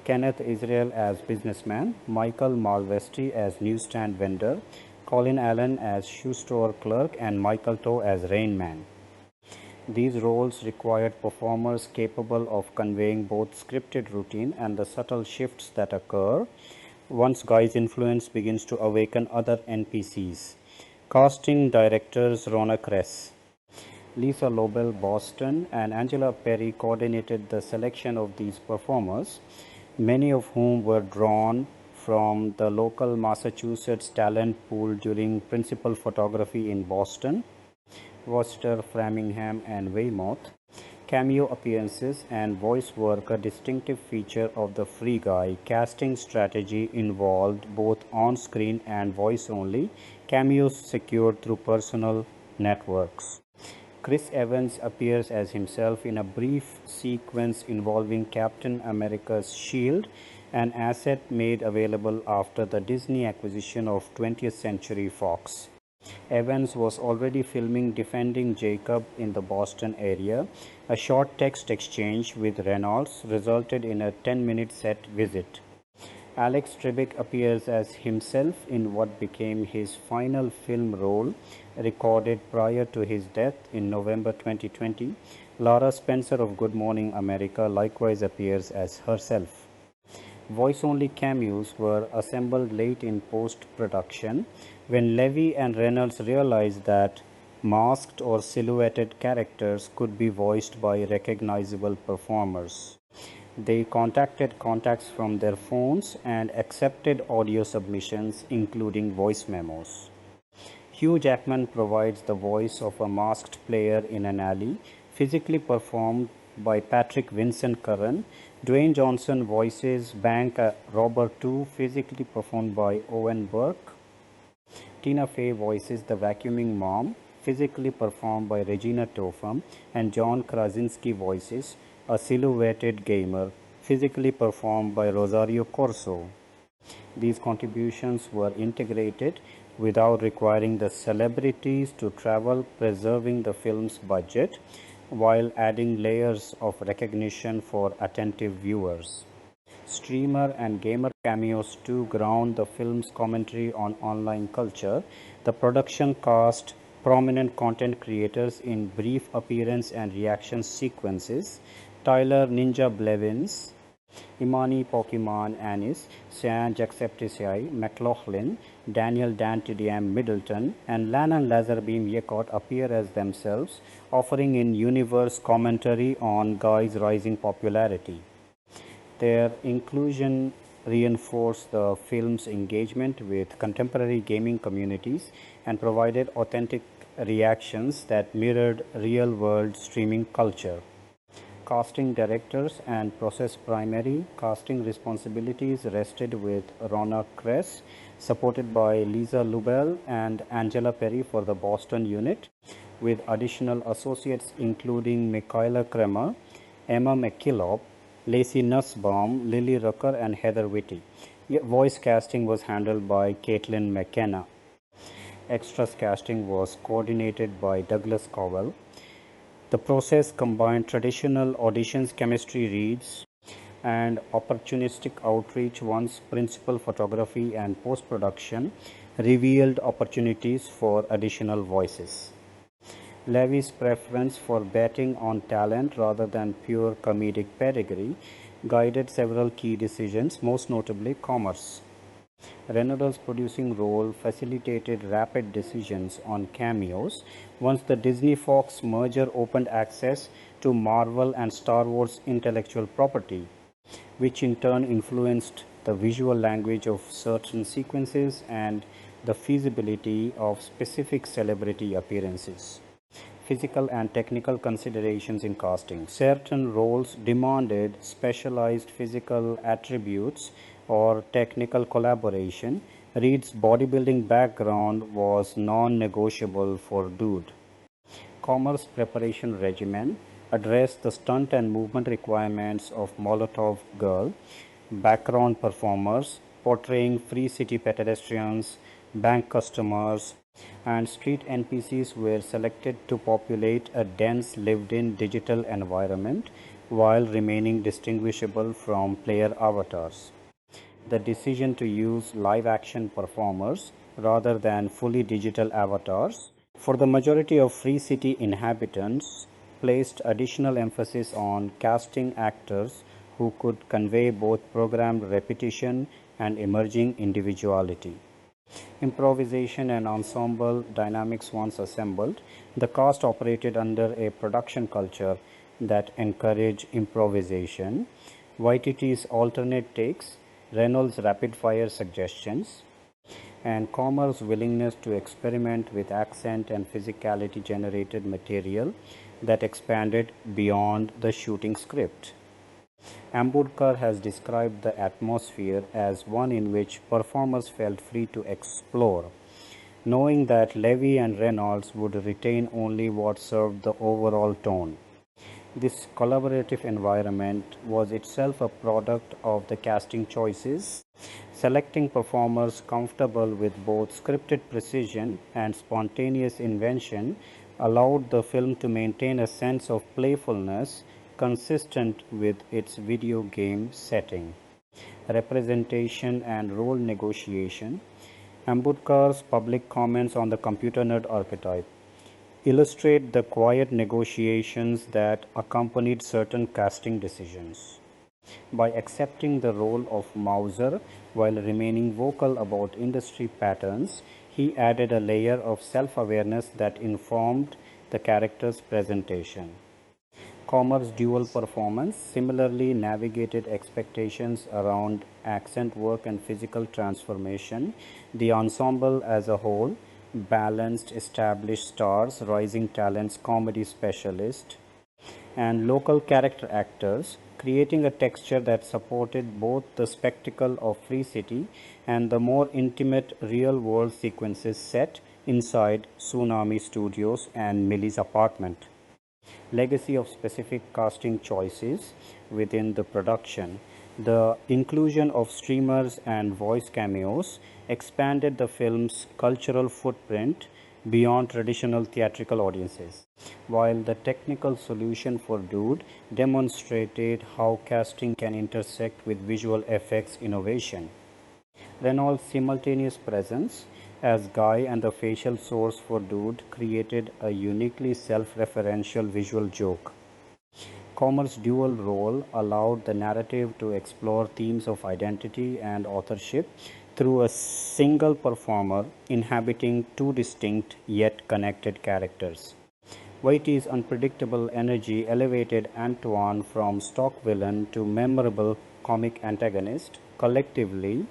Kenneth Israel as businessman, Michael Malvesti as newsstand vendor, Colin Allen as shoe store clerk, and Michael Toe as Rain Man. These roles required performers capable of conveying both scripted routine and the subtle shifts that occur once Guy's influence begins to awaken other NPCs. Casting directors Rona Kress, Lisa Lobel Boston, and Angela Perry coordinated the selection of these performers, many of whom were drawn from the local Massachusetts talent pool during principal photography in Boston, Worcester, Framingham, and Weymouth. Cameo appearances and voice work, a distinctive feature of the Free Guy casting strategy, involved both on-screen and voice-only cameos secured through personal networks. Chris Evans appears as himself in a brief sequence involving Captain America's shield, an asset made available after the Disney acquisition of 20th Century Fox. Evans was already filming Defending Jacob in the Boston area. A short text exchange with Reynolds resulted in a 10-minute set visit. Alex Trebek appears as himself in what became his final film role, recorded prior to his death in November 2020. Laura Spencer of Good Morning America likewise appears as herself. Voice-only cameos were assembled late in post-production when Levy and Reynolds realized that masked or silhouetted characters could be voiced by recognizable performers. They contacted contacts from their phones and accepted audio submissions, including voice memos. Hugh Jackman provides the voice of a masked player in an alley, physically performed by Patrick Vincent Curran. Dwayne Johnson voices bank robber 2, physically performed by Owen Burke. Tina Fey voices the vacuuming mom, physically performed by Regina Topham, and John Krasinski voices a silhouetted gamer, physically performed by Rosario Corso. These contributions were integrated without requiring the celebrities to travel, preserving the film's budget while adding layers of recognition for attentive viewers. Streamer and gamer cameos too ground the film's commentary on online culture. The production cast prominent content creators in brief appearance and reaction sequences: Tyler Ninja Blevins, Imani Pokemon Anis, Cyan Jacksepticeye McLaughlin, Daniel Dantidiam Middleton, and Lannan Lazarbeam Yekot appear as themselves, offering in-universe commentary on Guy's rising popularity. Their inclusion reinforced the film's engagement with contemporary gaming communities and provided authentic reactions that mirrored real world streaming culture. Casting directors and process primary casting responsibilities rested with Rona Kress, supported by Lisa Lubell and Angela Perry for the Boston unit, with additional associates including Michaela Kremer, Emma McKillop, Lacey Nussbaum, Lily Rucker, and Heather Whitty. Voice casting was handled by Caitlin McKenna. Extras casting was coordinated by Douglas Cowell. The process combined traditional auditions, chemistry reads, and opportunistic outreach once principal photography and post-production revealed opportunities for additional voices. Levy's preference for betting on talent rather than pure comedic pedigree guided several key decisions, most notably Comer's. Reynolds' producing role facilitated rapid decisions on cameos once the Disney-Fox merger opened access to Marvel and Star Wars intellectual property, which in turn influenced the visual language of certain sequences and the feasibility of specific celebrity appearances. Physical and technical considerations in casting. Certain roles demanded specialized physical attributes or technical collaboration. Reed's bodybuilding background was non-negotiable for Dude. Comer's preparation regimen addressed the stunt and movement requirements of Molotov Girl. Background performers portraying free city pedestrians, bank customers, and street NPCs were selected to populate a dense lived-in digital environment while remaining distinguishable from player avatars. The decision to use live-action performers rather than fully digital avatars for the majority of free city inhabitants placed additional emphasis on casting actors who could convey both programmed repetition and emerging individuality. Improvisation and ensemble dynamics once assembled, the cast operated under a production culture that encouraged improvisation. Waititi's alternate takes, Reynolds' rapid-fire suggestions, and Comer's willingness to experiment with accent and physicality generated material that expanded beyond the shooting script. Ambudkar has described the atmosphere as one in which performers felt free to explore, knowing that Levy and Reynolds would retain only what served the overall tone. This collaborative environment was itself a product of the casting choices, selecting performers comfortable with both scripted precision and spontaneous invention allowed the film to maintain a sense of playfulness consistent with its video game setting. Representation and role negotiation. Ambudkar's public comments on the computer nerd archetype illustrate the quiet negotiations that accompanied certain casting decisions. By accepting the role of Mauser while remaining vocal about industry patterns, he added a layer of self-awareness that informed the character's presentation. Comer's dual performance similarly navigated expectations around accent work and physical transformation. The ensemble as a whole balanced established stars, rising talents, comedy specialists, and local character actors, creating a texture that supported both the spectacle of Free City and the more intimate real-world sequences set inside Tsunami Studios and Millie's apartment. Legacy of specific casting choices within the production. The inclusion of streamers and voice cameos expanded the film's cultural footprint beyond traditional theatrical audiences, while the technical solution for Dude demonstrated how casting can intersect with visual effects innovation. Reynolds' simultaneous presence as Guy and the facial source for Dude created a uniquely self-referential visual joke. Comer's dual role allowed the narrative to explore themes of identity and authorship through a single performer inhabiting two distinct yet connected characters. Waititi's unpredictable energy elevated Antoine from stock villain to memorable comic antagonist. Collectively,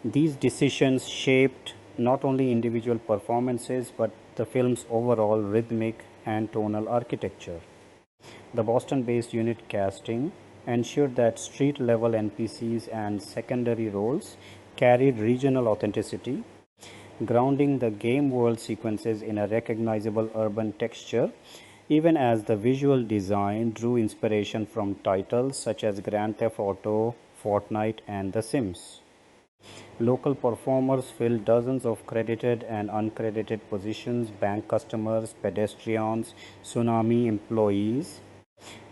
these decisions shaped not only individual performances but the film's overall rhythmic and tonal architecture. The Boston based unit casting ensured that street level NPCs and secondary roles carried regional authenticity, grounding the game world sequences in a recognizable urban texture, even as the visual design drew inspiration from titles such as Grand Theft Auto, Fortnite, and The Sims. Local performers filled dozens of credited and uncredited positions: bank customers, pedestrians, tsunami employees,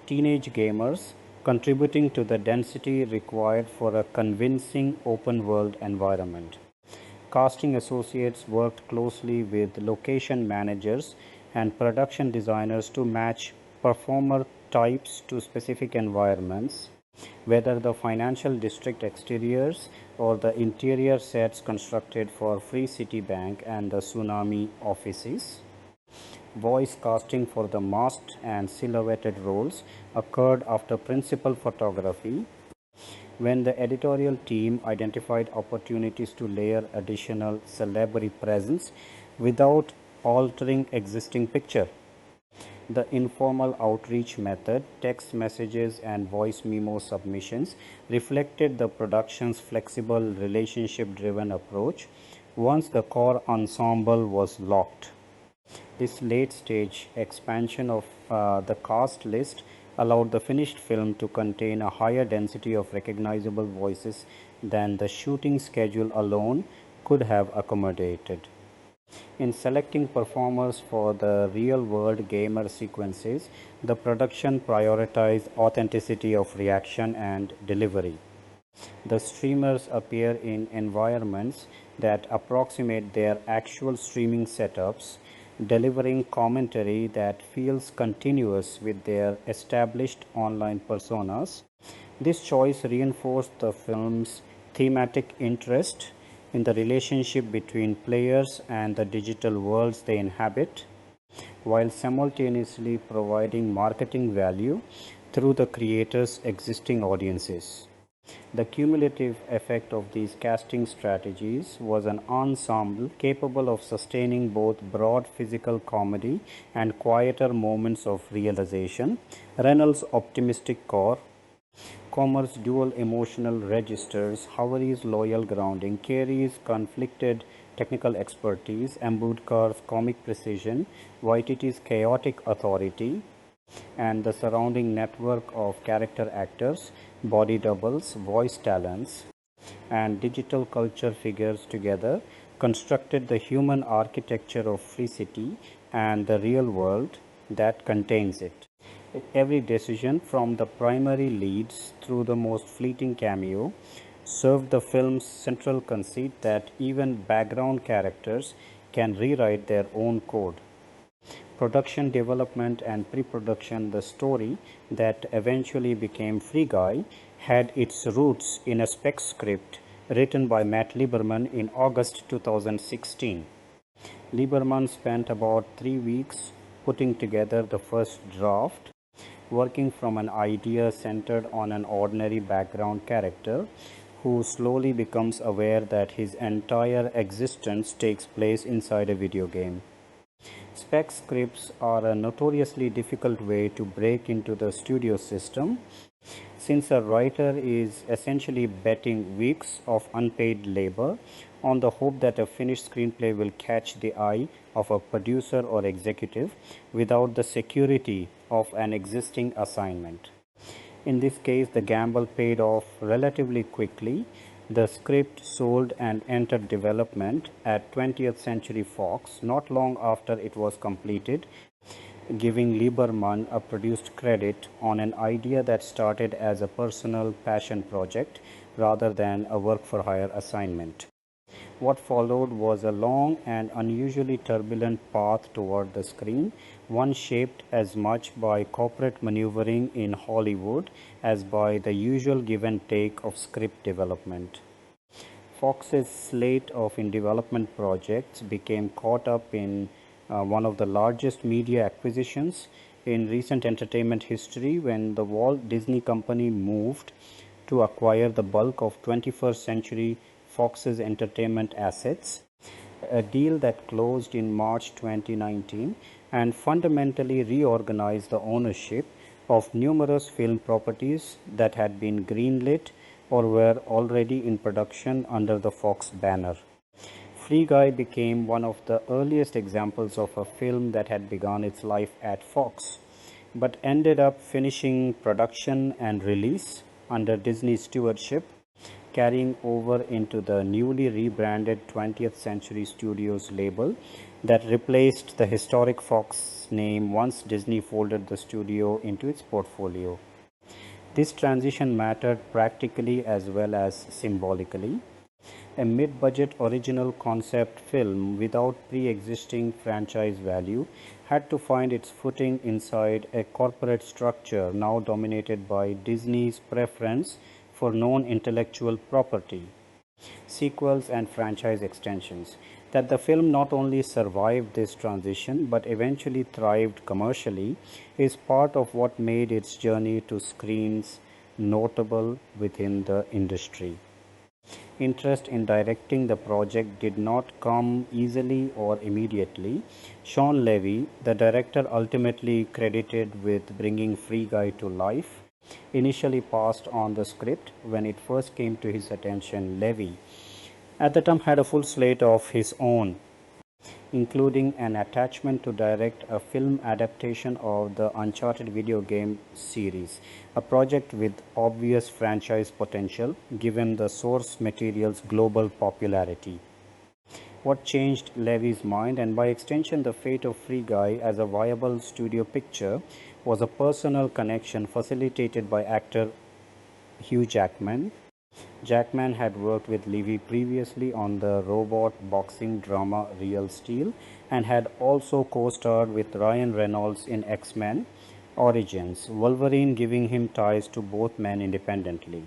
teenage gamers, contributing to the density required for a convincing open world environment. Casting associates worked closely with location managers and production designers to match performer types to specific environments, whether the financial district exteriors or the interior sets constructed for Free City Bank and the Tsunami offices. Voice casting for the masked and silhouetted roles occurred after principal photography, when the editorial team identified opportunities to layer additional celebrity presence without altering existing picture. The informal outreach method, text messages and voice memo submissions, reflected the production's flexible relationship-driven approach once the core ensemble was locked. This late-stage expansion of the cast list allowed the finished film to contain a higher density of recognizable voices than the shooting schedule alone could have accommodated. In selecting performers for the real-world gamer sequences, the production prioritized authenticity of reaction and delivery. The streamers appear in environments that approximate their actual streaming setups, delivering commentary that feels continuous with their established online personas. This choice reinforced the film's thematic interest in the relationship between players and the digital worlds they inhabit, while simultaneously providing marketing value through the creator's existing audiences. The cumulative effect of these casting strategies was an ensemble capable of sustaining both broad physical comedy and quieter moments of realization. Reynolds' optimistic core, Comer's dual emotional registers, Howery's loyal grounding, Carey's conflicted technical expertise, Ambudkar's comic precision, Waititi's chaotic authority, and the surrounding network of character actors, body doubles, voice talents, and digital culture figures together constructed the human architecture of Free City and the real world that contains it. Every decision, from the primary leads through the most fleeting cameo, served the film's central conceit that even background characters can rewrite their own code. Production development and pre-production, the story that eventually became Free Guy had its roots in a spec script written by Matt Lieberman in August 2016. Lieberman spent about 3 weeks putting together the first draft, working from an idea centered on an ordinary background character who slowly becomes aware that his entire existence takes place inside a video game. Spec scripts are a notoriously difficult way to break into the studio system, since a writer is essentially betting weeks of unpaid labor on the hope that a finished screenplay will catch the eye of a producer or executive without the security of an existing assignment. In this case, the gamble paid off relatively quickly. The script sold and entered development at 20th Century Fox not long after it was completed, giving Lieberman a produced credit on an idea that started as a personal passion project rather than a work-for-hire assignment. What followed was a long and unusually turbulent path toward the screen, one shaped as much by corporate maneuvering in Hollywood as by the usual give and take of script development. Fox's slate of in-development projects became caught up in one of the largest media acquisitions in recent entertainment history when the Walt Disney Company moved to acquire the bulk of 21st Century Fox's entertainment assets, a deal that closed in March 2019 and fundamentally reorganized the ownership of numerous film properties that had been greenlit or were already in production under the Fox banner. Free Guy became one of the earliest examples of a film that had begun its life at Fox, but ended up finishing production and release under Disney stewardship, carrying over into the newly rebranded 20th Century Studios label that replaced the historic Fox name once Disney folded the studio into its portfolio. This transition mattered practically as well as symbolically. A mid-budget original concept film without pre-existing franchise value had to find its footing inside a corporate structure now dominated by Disney's preference for known intellectual property, sequels and franchise extensions. That the film not only survived this transition but eventually thrived commercially is part of what made its journey to screens notable within the industry. Interest in directing the project did not come easily or immediately. Shawn Levy, the director ultimately credited with bringing Free Guy to life, initially passed on the script when it first came to his attention. Levy, at the time, had a full slate of his own, including an attachment to direct a film adaptation of the Uncharted video game series, a project with obvious franchise potential given the source material's global popularity. What changed Levy's mind, and by extension the fate of Free Guy as a viable studio picture, was a personal connection facilitated by actor Hugh Jackman. Jackman had worked with Levy previously on the robot boxing drama Real Steel and had also co-starred with Ryan Reynolds in X-Men Origins, Wolverine, giving him ties to both men independently.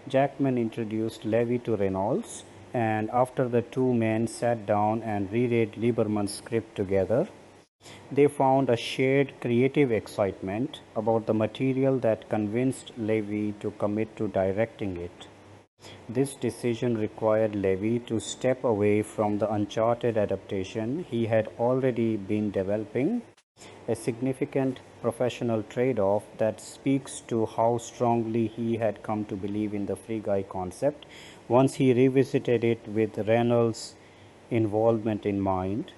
Jackman introduced Levy to Reynolds, and after the two men sat down and reread Lieberman's script together, they found a shared creative excitement about the material that convinced Levy to commit to directing it. This decision required Levy to step away from the Uncharted adaptation he had already been developing, a significant professional trade-off that speaks to how strongly he had come to believe in the Free Guy concept once he revisited it with Reynolds' involvement in mind.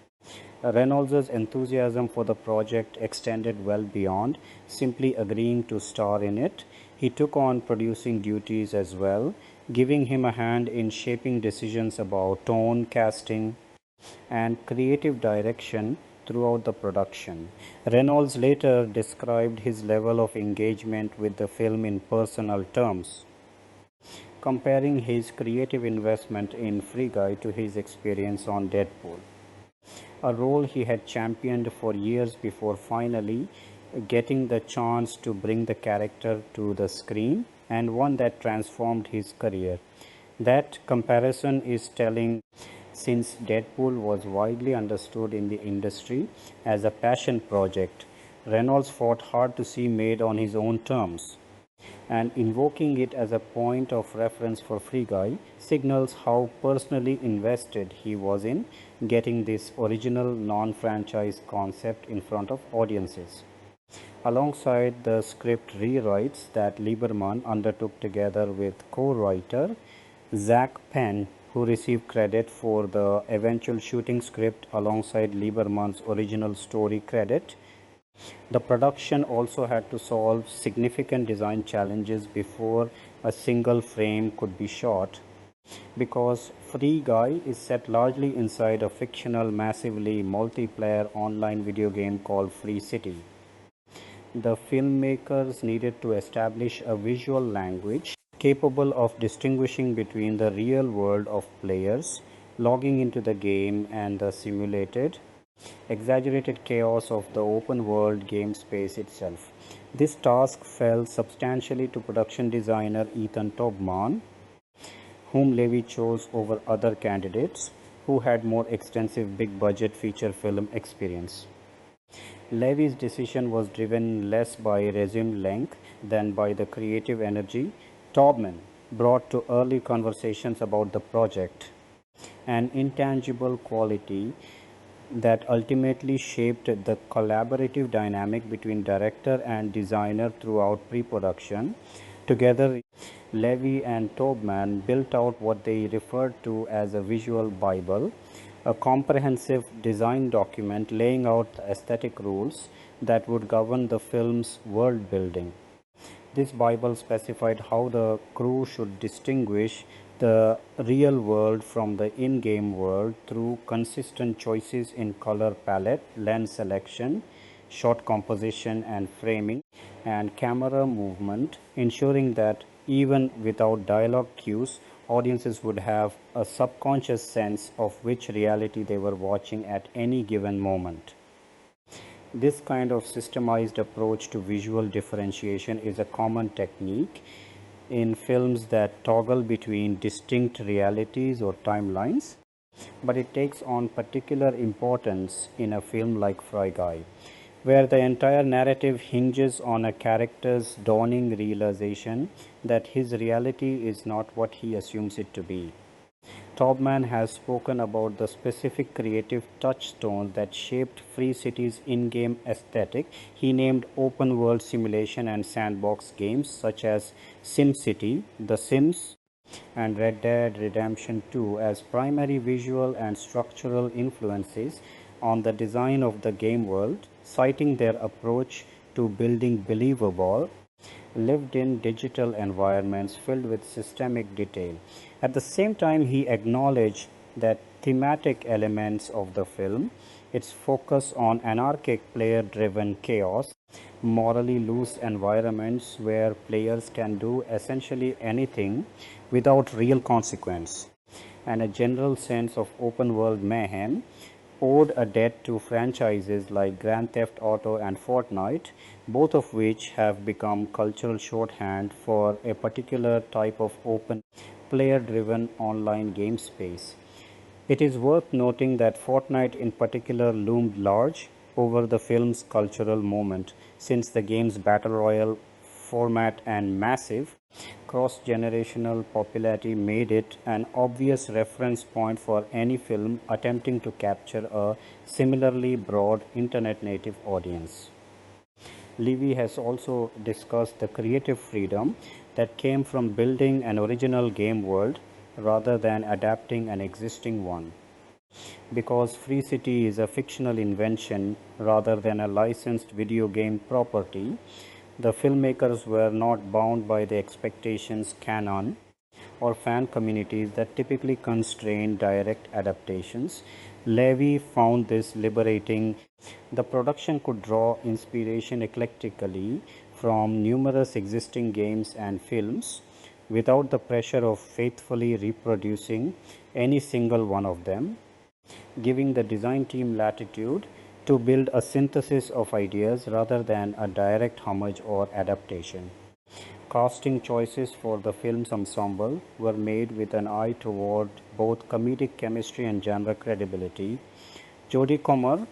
Reynolds' enthusiasm for the project extended well beyond simply agreeing to star in it. He took on producing duties as well, giving him a hand in shaping decisions about tone, casting, and creative direction throughout the production. Reynolds later described his level of engagement with the film in personal terms, comparing his creative investment in Free Guy to his experience on Deadpool, a role he had championed for years before finally getting the chance to bring the character to the screen, and one that transformed his career. That comparison is telling, since Deadpool was widely understood in the industry as a passion project Reynolds fought hard to see made on his own terms, and invoking it as a point of reference for Free Guy signals how personally invested he was in getting this original non-franchise concept in front of audiences. Alongside the script rewrites that Lieberman undertook together with co-writer Zach Penn, who received credit for the eventual shooting script alongside Lieberman's original story credit, the production also had to solve significant design challenges before a single frame could be shot, because Free Guy is set largely inside a fictional, massively multiplayer online video game called Free City. The filmmakers needed to establish a visual language capable of distinguishing between the real world of players logging into the game and the simulated, exaggerated chaos of the open world game space itself. This task fell substantially to production designer Ethan Tobman, whom Levy chose over other candidates who had more extensive big budget feature film experience. Levy's decision was driven less by resume length than by the creative energy Taubman brought to early conversations about the project an intangible quality that ultimately shaped the collaborative dynamic between director and designer throughout pre-production. Together, Levy and Taubman built out what they referred to as a visual Bible, a comprehensive design document laying out the aesthetic rules that would govern the film's world building. This Bible specified how the crew should distinguish the real world from the in game world through consistent choices in color palette, lens selection, shot composition and framing, and camera movement, ensuring that even without dialogue cues, audiences would have a subconscious sense of which reality they were watching at any given moment. This kind of systemized approach to visual differentiation is a common technique in films that toggle between distinct realities or timelines, but it takes on particular importance in a film like Free Guy, where the entire narrative hinges on a character's dawning realization that his reality is not what he assumes it to be. Taubman has spoken about the specific creative touchstones that shaped Free City's in-game aesthetic. He named open-world simulation and sandbox games such as SimCity, The Sims, and Red Dead Redemption 2 as primary visual and structural influences on the design of the game world, citing their approach to building believable, lived-in digital environments filled with systemic detail. At the same time, he acknowledged that thematic elements of the film, its focus on anarchic player-driven chaos, morally loose environments where players can do essentially anything without real consequence, and a general sense of open-world mayhem, owed a debt to franchises like Grand Theft Auto and Fortnite, both of which have become cultural shorthand for a particular type of open, player-driven online game space. It is worth noting that Fortnite in particular loomed large over the film's cultural moment, since the game's battle royale format and massive cross-generational popularity made it an obvious reference point for any film attempting to capture a similarly broad internet-native audience. Levy has also discussed the creative freedom that came from building an original game world rather than adapting an existing one. Because Free City is a fictional invention rather than a licensed video game property, the filmmakers were not bound by the expectations, canon, or fan communities that typically constrain direct adaptations. Levy found this liberating. The production could draw inspiration eclectically from numerous existing games and films without the pressure of faithfully reproducing any single one of them, giving the design team latitude to build a synthesis of ideas rather than a direct homage or adaptation. Casting choices for the film's ensemble were made with an eye toward both comedic chemistry and genre credibility. Jodie Comer,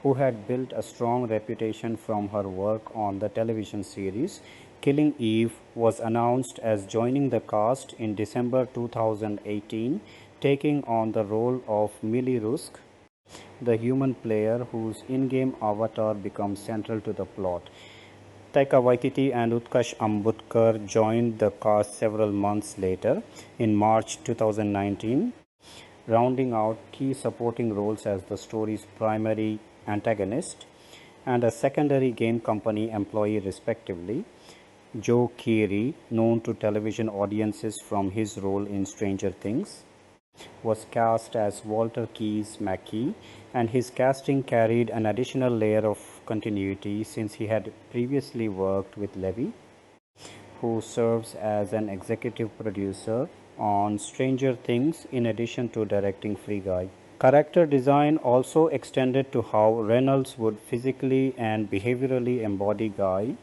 who had built a strong reputation from her work on the television series Killing Eve, was announced as joining the cast in December 2018, taking on the role of Millie Rusk, the human player whose in-game avatar becomes central to the plot. Taika Waititi and Utkarsh Ambudkar joined the cast several months later in March 2019, rounding out key supporting roles as the story's primary antagonist and a secondary game company employee respectively. Joe Keery, known to television audiences from his role in Stranger Things, was cast as Walter Keys McKee, and his casting carried an additional layer of continuity since he had previously worked with Levy, who serves as an executive producer on Stranger Things in addition to directing Free Guy. Character design also extended to how Reynolds would physically and behaviorally embody Guy,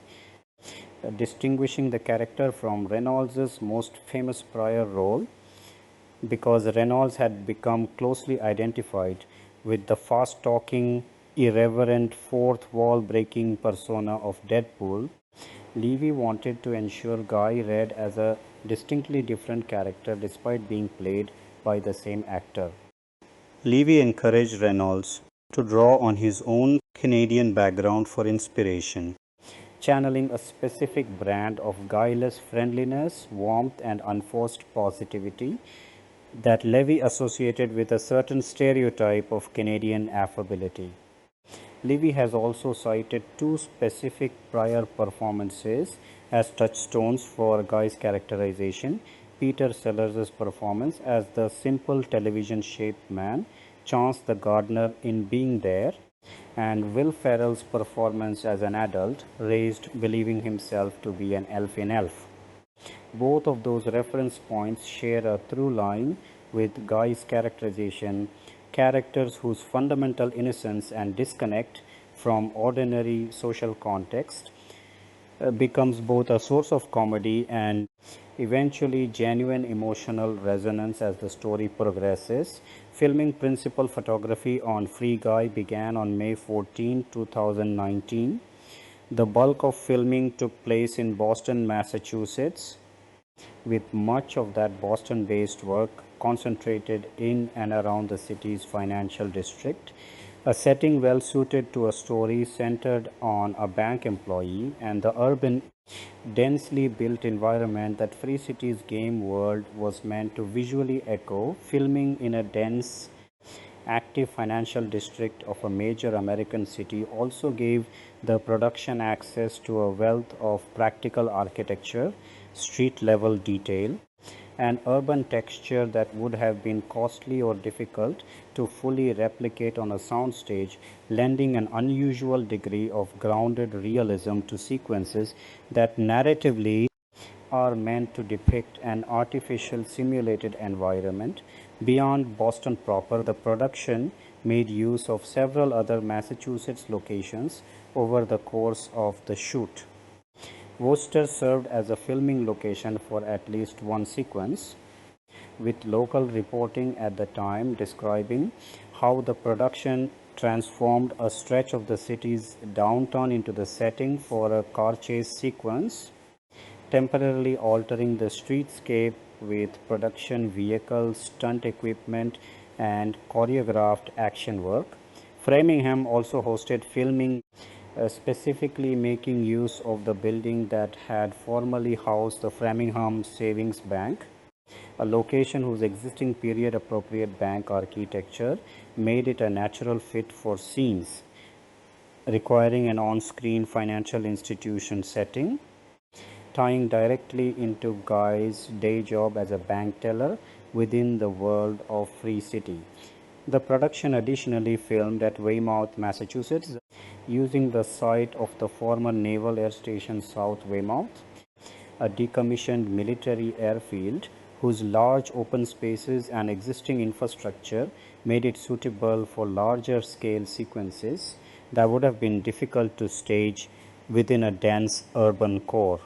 distinguishing the character from Reynolds' most famous prior role, because Reynolds had become closely identified with the fast-talking, irreverent, fourth-wall-breaking persona of Deadpool. Levy wanted to ensure Guy read as a distinctly different character despite being played by the same actor. Levy encouraged Reynolds to draw on his own Canadian background for inspiration, channeling a specific brand of guileless friendliness, warmth, and unforced positivity that Levy associated with a certain stereotype of Canadian affability. Levy has also cited two specific prior performances as touchstones for Guy's characterization: Peter Sellers' performance as the simple television-shaped man, Chance the gardener in Being There, and Will Ferrell's performance as an adult, raised believing himself to be an elf in Elf. Both of those reference points share a through line with Guy's characterization, characters whose fundamental innocence and disconnect from ordinary social context becomes both a source of comedy and eventually genuine emotional resonance as the story progresses. Filming principal photography on Free Guy began on May 14, 2019. The bulk of filming took place in Boston, Massachusetts, with much of that Boston based work concentrated in and around the city's financial district, a setting well suited to a story centered on a bank employee and the urban, densely built environment that Free City's game world was meant to visually echo. Filming in a dense, active financial district of a major American city also gave the production access to a wealth of practical architecture, street level detail, and urban texture that would have been costly or difficult to fully replicate on a soundstage, lending an unusual degree of grounded realism to sequences that narratively are meant to depict an artificial simulated environment. Beyond Boston proper, the production made use of several other Massachusetts locations over the course of the shoot. Worcester served as a filming location for at least one sequence, with local reporting at the time describing how the production transformed a stretch of the city's downtown into the setting for a car chase sequence, temporarily altering the streetscape with production vehicles, stunt equipment, and choreographed action work. Framingham also hosted filming, specifically making use of the building that had formerly housed the Framingham Savings Bank, a location whose existing period appropriate bank architecture made it a natural fit for scenes requiring an on screen financial institution setting, tying directly into Guy's day job as a bank teller within the world of Free City. The production additionally filmed at Weymouth, Massachusetts, using the site of the former Naval Air Station South Weymouth, a decommissioned military airfield whose large open spaces and existing infrastructure made it suitable for larger scale sequences that would have been difficult to stage within a dense urban core.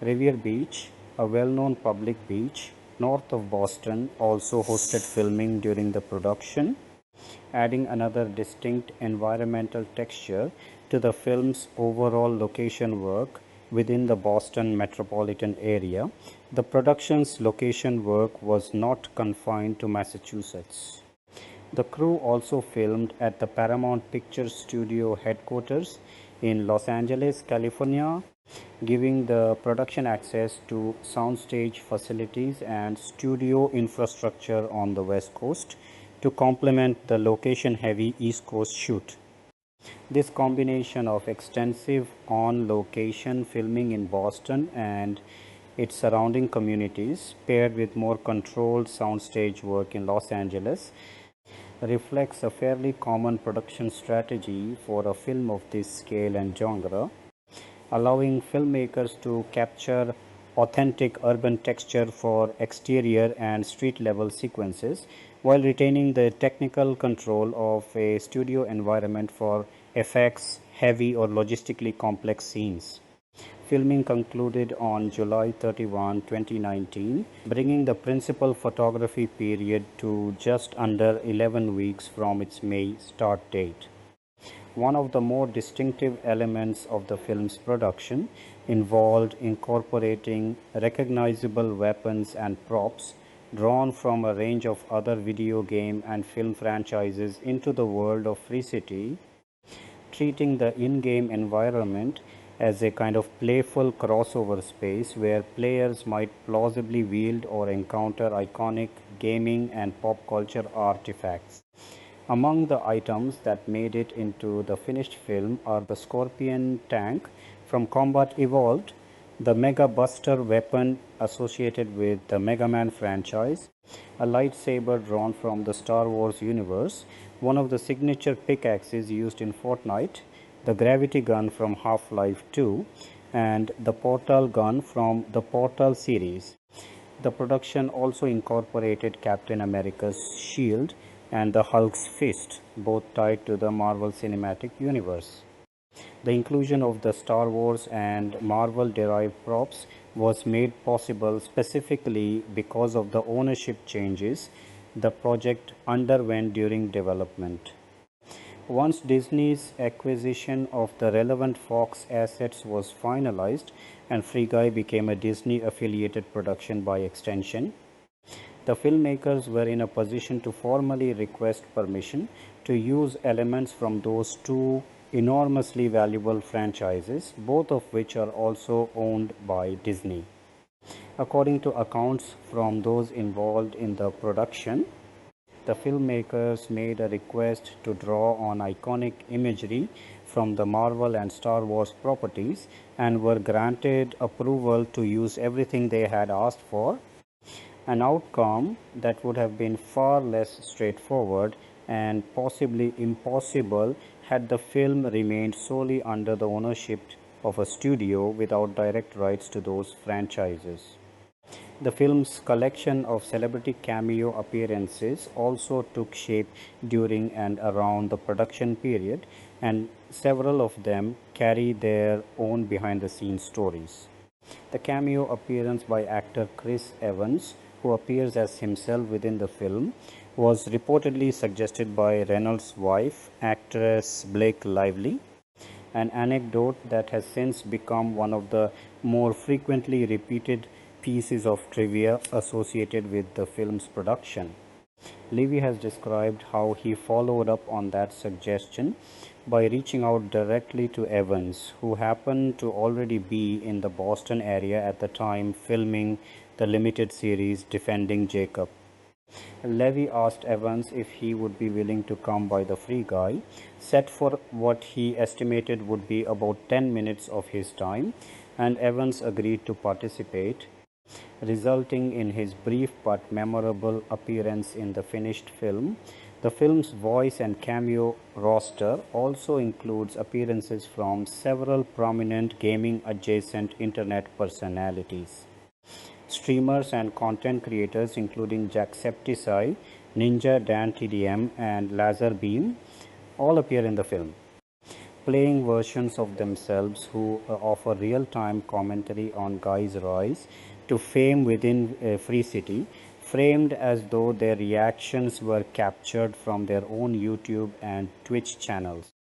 Revere Beach, a well-known public beach north of Boston, also hosted filming during the production, adding another distinct environmental texture to the film's overall location work within the Boston metropolitan area. The production's location work was not confined to Massachusetts. The crew also filmed at the Paramount Pictures studio headquarters in Los Angeles, California, giving the production access to soundstage facilities and studio infrastructure on the West Coast to complement the location-heavy East Coast shoot. This combination of extensive on-location filming in Boston and its surrounding communities, paired with more controlled soundstage work in Los Angeles, reflects a fairly common production strategy for a film of this scale and genre, allowing filmmakers to capture authentic urban texture for exterior and street level sequences while retaining the technical control of a studio environment for effects, heavy or logistically complex scenes. Filming concluded on July 31, 2019, bringing the principal photography period to just under 11 weeks from its May start date. One of the more distinctive elements of the film's production involved incorporating recognizable weapons and props drawn from a range of other video game and film franchises into the world of Free City, treating the in-game environment as a kind of playful crossover space where players might plausibly wield or encounter iconic gaming and pop culture artifacts. Among the items that made it into the finished film are the Scorpion tank from Combat Evolved, the Mega Buster weapon associated with the Mega Man franchise, a lightsaber drawn from the Star Wars universe, one of the signature pickaxes used in Fortnite, the gravity gun from Half-Life 2, and the portal gun from the Portal series. The production also incorporated Captain America's shield and the Hulk's fist, both tied to the Marvel Cinematic Universe. The inclusion of the Star Wars and Marvel-derived props was made possible specifically because of the ownership changes the project underwent during development. Once Disney's acquisition of the relevant Fox assets was finalized and Free Guy became a Disney-affiliated production by extension, the filmmakers were in a position to formally request permission to use elements from those two enormously valuable franchises, both of which are also owned by Disney. According to accounts from those involved in the production, the filmmakers made a request to draw on iconic imagery from the Marvel and Star Wars properties and were granted approval to use everything they had asked for, an outcome that would have been far less straightforward and possibly impossible had the film remained solely under the ownership of a studio without direct rights to those franchises. The film's collection of celebrity cameo appearances also took shape during and around the production period, and several of them carry their own behind-the-scenes stories. The cameo appearance by actor Chris Evans, who appears as himself within the film, was reportedly suggested by Reynolds' wife, actress Blake Lively, an anecdote that has since become one of the more frequently repeated pieces of trivia associated with the film's production. Levy has described how he followed up on that suggestion by reaching out directly to Evans, who happened to already be in the Boston area at the time filming the limited series Defending Jacob. Levy asked Evans if he would be willing to come by the Free Guy, set for what he estimated would be about 10 minutes of his time, and Evans agreed to participate, resulting in his brief but memorable appearance in the finished film. The film's voice and cameo roster also includes appearances from several prominent gaming-adjacent internet personalities. Streamers and content creators including Jacksepticeye, Ninja Dan TDM, and Lazarbeam all appear in the film, playing versions of themselves who offer real-time commentary on Guy's rise to fame within Free City, framed as though their reactions were captured from their own YouTube and Twitch channels.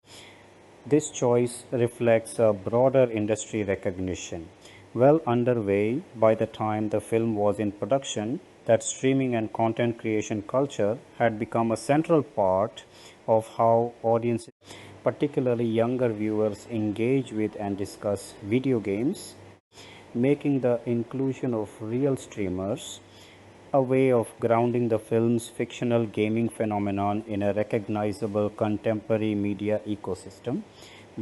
This choice reflects a broader industry recognition, well underway by the time the film was in production, that streaming and content creation culture had become a central part of how audiences, particularly younger viewers, engage with and discuss video games, making the inclusion of real streamers a way of grounding the film's fictional gaming phenomenon in a recognizable contemporary media ecosystem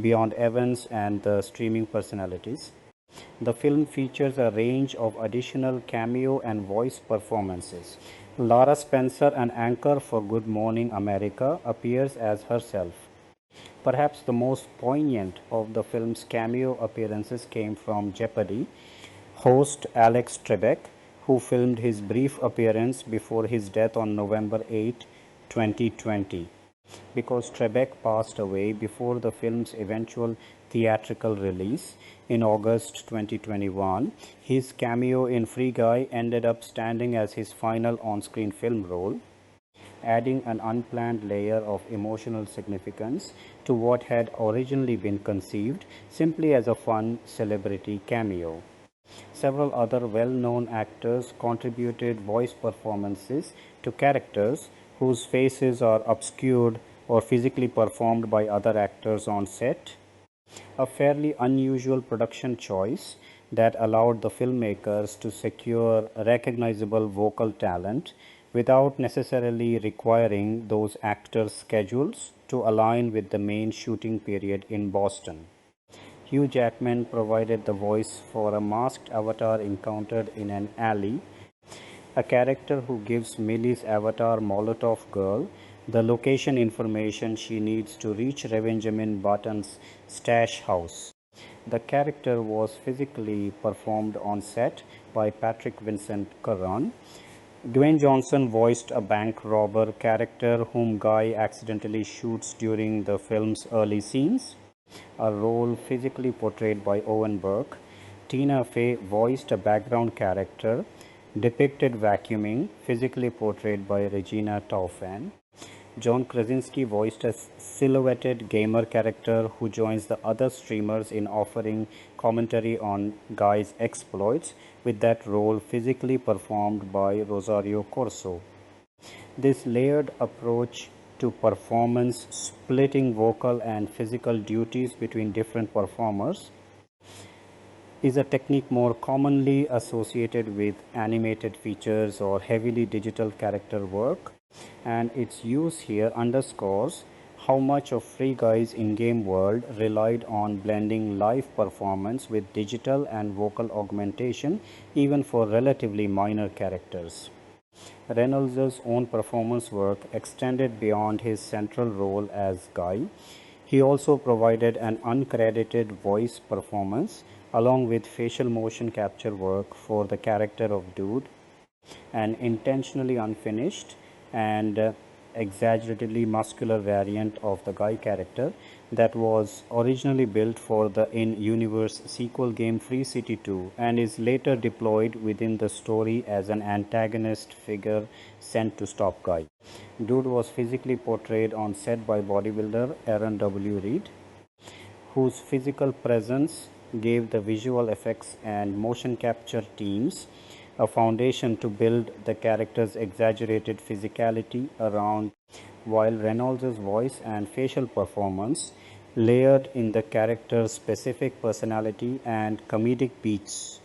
beyond Evans and the streaming personalities. The film features a range of additional cameo and voice performances. Lara Spencer, an anchor for Good Morning America, appears as herself. Perhaps the most poignant of the film's cameo appearances came from Jeopardy! Host Alex Trebek, who filmed his brief appearance before his death on November 8, 2020. Because Trebek passed away before the film's eventual theatrical release in August 2021, his cameo in Free Guy ended up standing as his final on-screen film role. adding an unplanned layer of emotional significance to what had originally been conceived simply as a fun celebrity cameo. Several other well-known actors contributed voice performances to characters whose faces are obscured or physically performed by other actors on set, a fairly unusual production choice that allowed the filmmakers to secure recognizable vocal talent without necessarily requiring those actors' schedules to align with the main shooting period in Boston. Hugh Jackman provided the voice for a masked avatar encountered in an alley, a character who gives Millie's avatar Molotov Girl the location information she needs to reach Benjamin Button's stash house. The character was physically performed on set by Patrick Vincent Curran. Dwayne Johnson voiced a bank robber character whom Guy accidentally shoots during the film's early scenes, a role physically portrayed by Owen Burke. Tina Fey voiced a background character depicted vacuuming, physically portrayed by Regina Taufan. John Krasinski voiced a silhouetted gamer character who joins the other streamers in offering commentary on Guy's exploits, with that role physically performed by Rosario Corso. This layered approach to performance, splitting vocal and physical duties between different performers, is a technique more commonly associated with animated features or heavily digital character work, and its use here underscores how much of Free Guy's in-game world relied on blending live performance with digital and vocal augmentation, even for relatively minor characters. Reynolds' own performance work extended beyond his central role as Guy. He also provided an uncredited voice performance along with facial motion capture work for the character of Dude, an intentionally unfinished and exaggeratedly muscular variant of the Guy character that was originally built for the in-universe sequel game Free City 2 and is later deployed within the story as an antagonist figure sent to stop Guy. Dude was physically portrayed on set by bodybuilder Aaron W. Reed, whose physical presence gave the visual effects and motion capture teams a foundation to build the character's exaggerated physicality around, while Reynolds' voice and facial performance layered in the character's specific personality and comedic beats.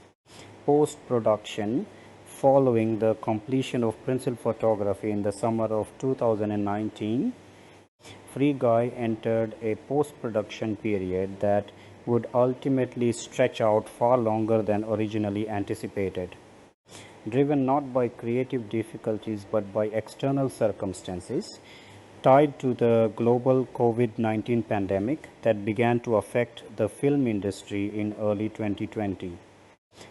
Post-production, following the completion of principal photography in the summer of 2019, Free Guy entered a post-production period that would ultimately stretch out far longer than originally anticipated. Driven not by creative difficulties but by external circumstances tied to the global COVID-19 pandemic that began to affect the film industry in early 2020.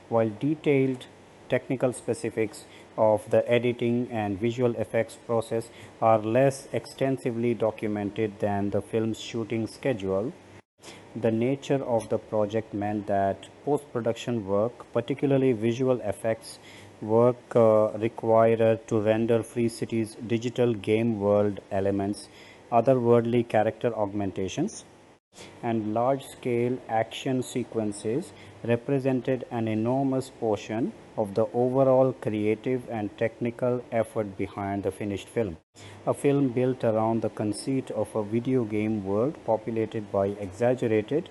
While detailed technical specifics of the editing and visual effects process are less extensively documented than the film's shooting schedule, the nature of the project meant that post-production work, particularly visual effects work required to render Free City's digital game world elements, otherworldly character augmentations, and large-scale action sequences represented an enormous portion of the overall creative and technical effort behind the finished film. A film built around the conceit of a video game world populated by exaggerated,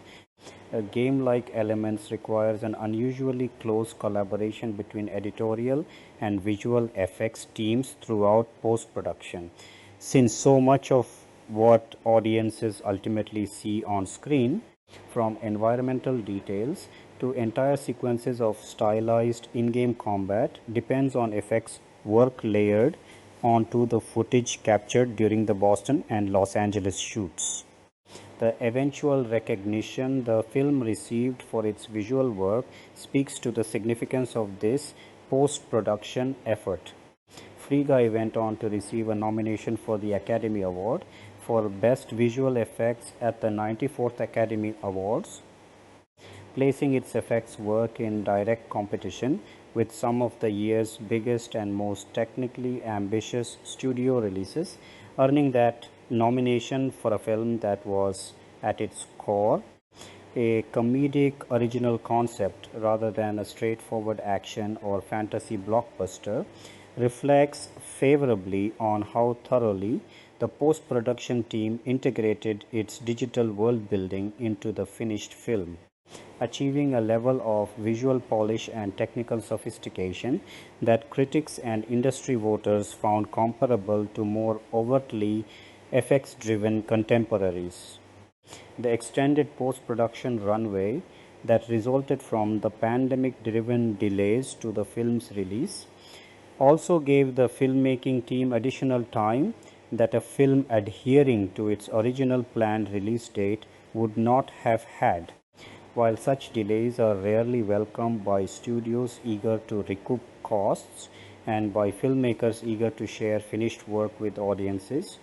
game-like elements requires an unusually close collaboration between editorial and visual effects teams throughout post-production. Since so much of what audiences ultimately see on screen, from environmental details to entire sequences of stylized in-game combat, depends on effects work layered onto the footage captured during the Boston and Los Angeles shoots. The eventual recognition the film received for its visual work speaks to the significance of this post-production effort. Free Guy went on to receive a nomination for the Academy Award for Best Visual Effects at the 94th Academy Awards, placing its effects work in direct competition with some of the year's biggest and most technically ambitious studio releases, earning that nomination for a film that was, at its core, a comedic original concept rather than a straightforward action or fantasy blockbuster, reflects favorably on how thoroughly the post production team integrated its digital world building into the finished film, achieving a level of visual polish and technical sophistication that critics and industry voters found comparable to more overtly effects driven contemporaries. The extended post production runway that resulted from the pandemic driven delays to the film's release also gave the filmmaking team additional time that a film adhering to its original planned release date would not have had. While such delays are rarely welcomed by studios eager to recoup costs and by filmmakers eager to share finished work with audiences,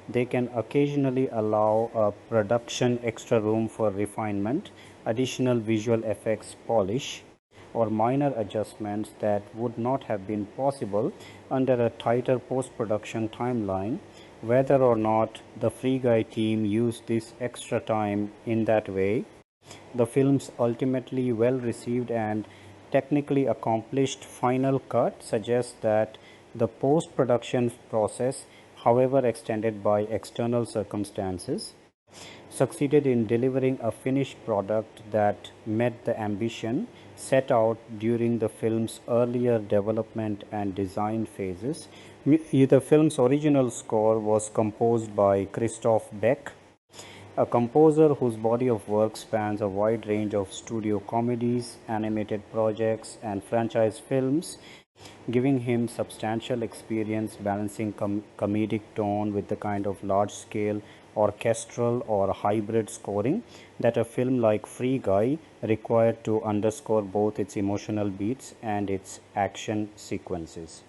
they can occasionally allow a production extra room for refinement, additional visual effects polish, or minor adjustments that would not have been possible under a tighter post production timeline. Whether or not the Free Guy team used this extra time in that way, the film's ultimately well received and technically accomplished final cut suggests that the post production process, however extended by external circumstances, succeeded in delivering a finished product that met the ambition set out during the film's earlier development and design phases. The film's original score was composed by Christoph Beck, a composer whose body of work spans a wide range of studio comedies, animated projects, and franchise films, giving him substantial experience balancing comedic tone with the kind of large-scale orchestral or hybrid scoring that a film like Free Guy required to underscore both its emotional beats and its action sequences.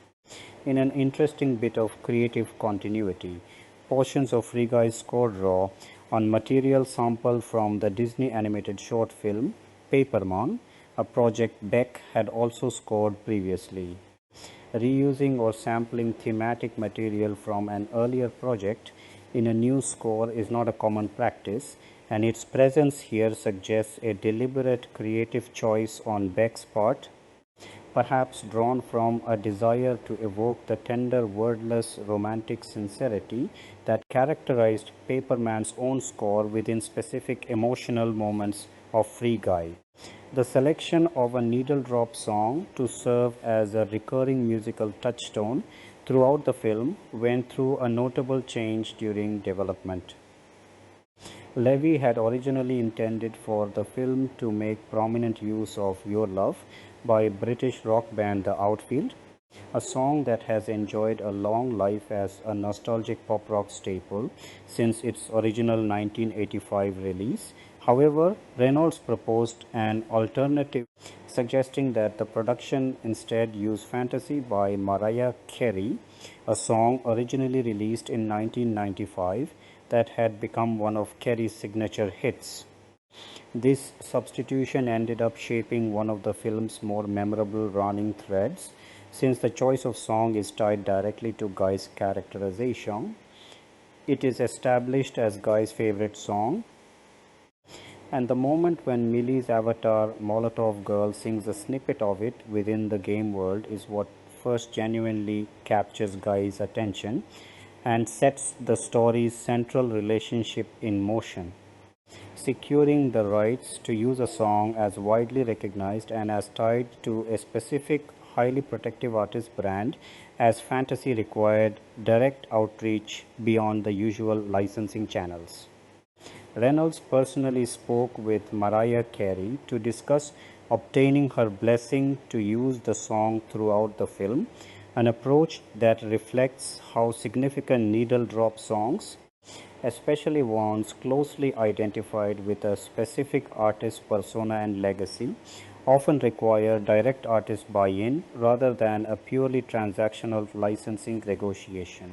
In an interesting bit of creative continuity, portions of Free Guy's score draw on material sampled from the Disney animated short film Paperman, a project Beck had also scored previously. Reusing or sampling thematic material from an earlier project in a new score is not a common practice, and its presence here suggests a deliberate creative choice on Beck's part, perhaps drawn from a desire to evoke the tender, wordless, romantic sincerity that characterized Paperman's own score within specific emotional moments of Free Guy. The selection of a needle drop song to serve as a recurring musical touchstone throughout the film went through a notable change during development. Levy had originally intended for the film to make prominent use of Your Love by British rock band The Outfield, a song that has enjoyed a long life as a nostalgic pop rock staple since its original 1985 release. However, Reynolds proposed an alternative, suggesting that the production instead use Fantasy by Mariah Carey, a song originally released in 1995 that had become one of Carey's signature hits. This substitution ended up shaping one of the film's more memorable running threads, since the choice of song is tied directly to Guy's characterization. It is established as Guy's favorite song, and the moment when Millie's avatar Molotov Girl sings a snippet of it within the game world is what first genuinely captures Guy's attention and sets the story's central relationship in motion. Securing the rights to use a song as widely recognized and as tied to a specific highly protective artist brand as Fantasy required direct outreach beyond the usual licensing channels. Reynolds personally spoke with Mariah Carey to discuss obtaining her blessing to use the song throughout the film, an approach that reflects how significant needle drop songs, especially ones closely identified with a specific artist persona and legacy, often require direct artist buy-in rather than a purely transactional licensing negotiation.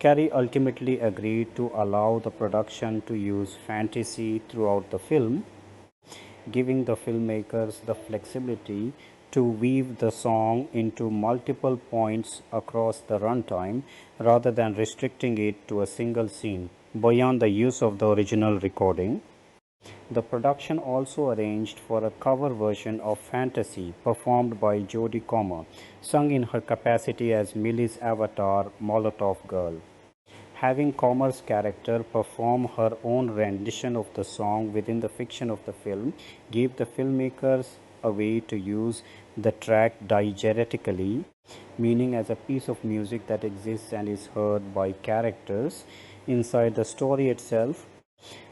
Carey ultimately agreed to allow the production to use Fantasy throughout the film, giving the filmmakers the flexibility to weave the song into multiple points across the runtime rather than restricting it to a single scene. Beyond the use of the original recording, the production also arranged for a cover version of Fantasy performed by Jodie Comer, sung in her capacity as Millie's avatar, Molotov Girl. Having Comer's character perform her own rendition of the song within the fiction of the film gave the filmmakers a way to use the track diegetically, meaning as a piece of music that exists and is heard by characters inside the story itself,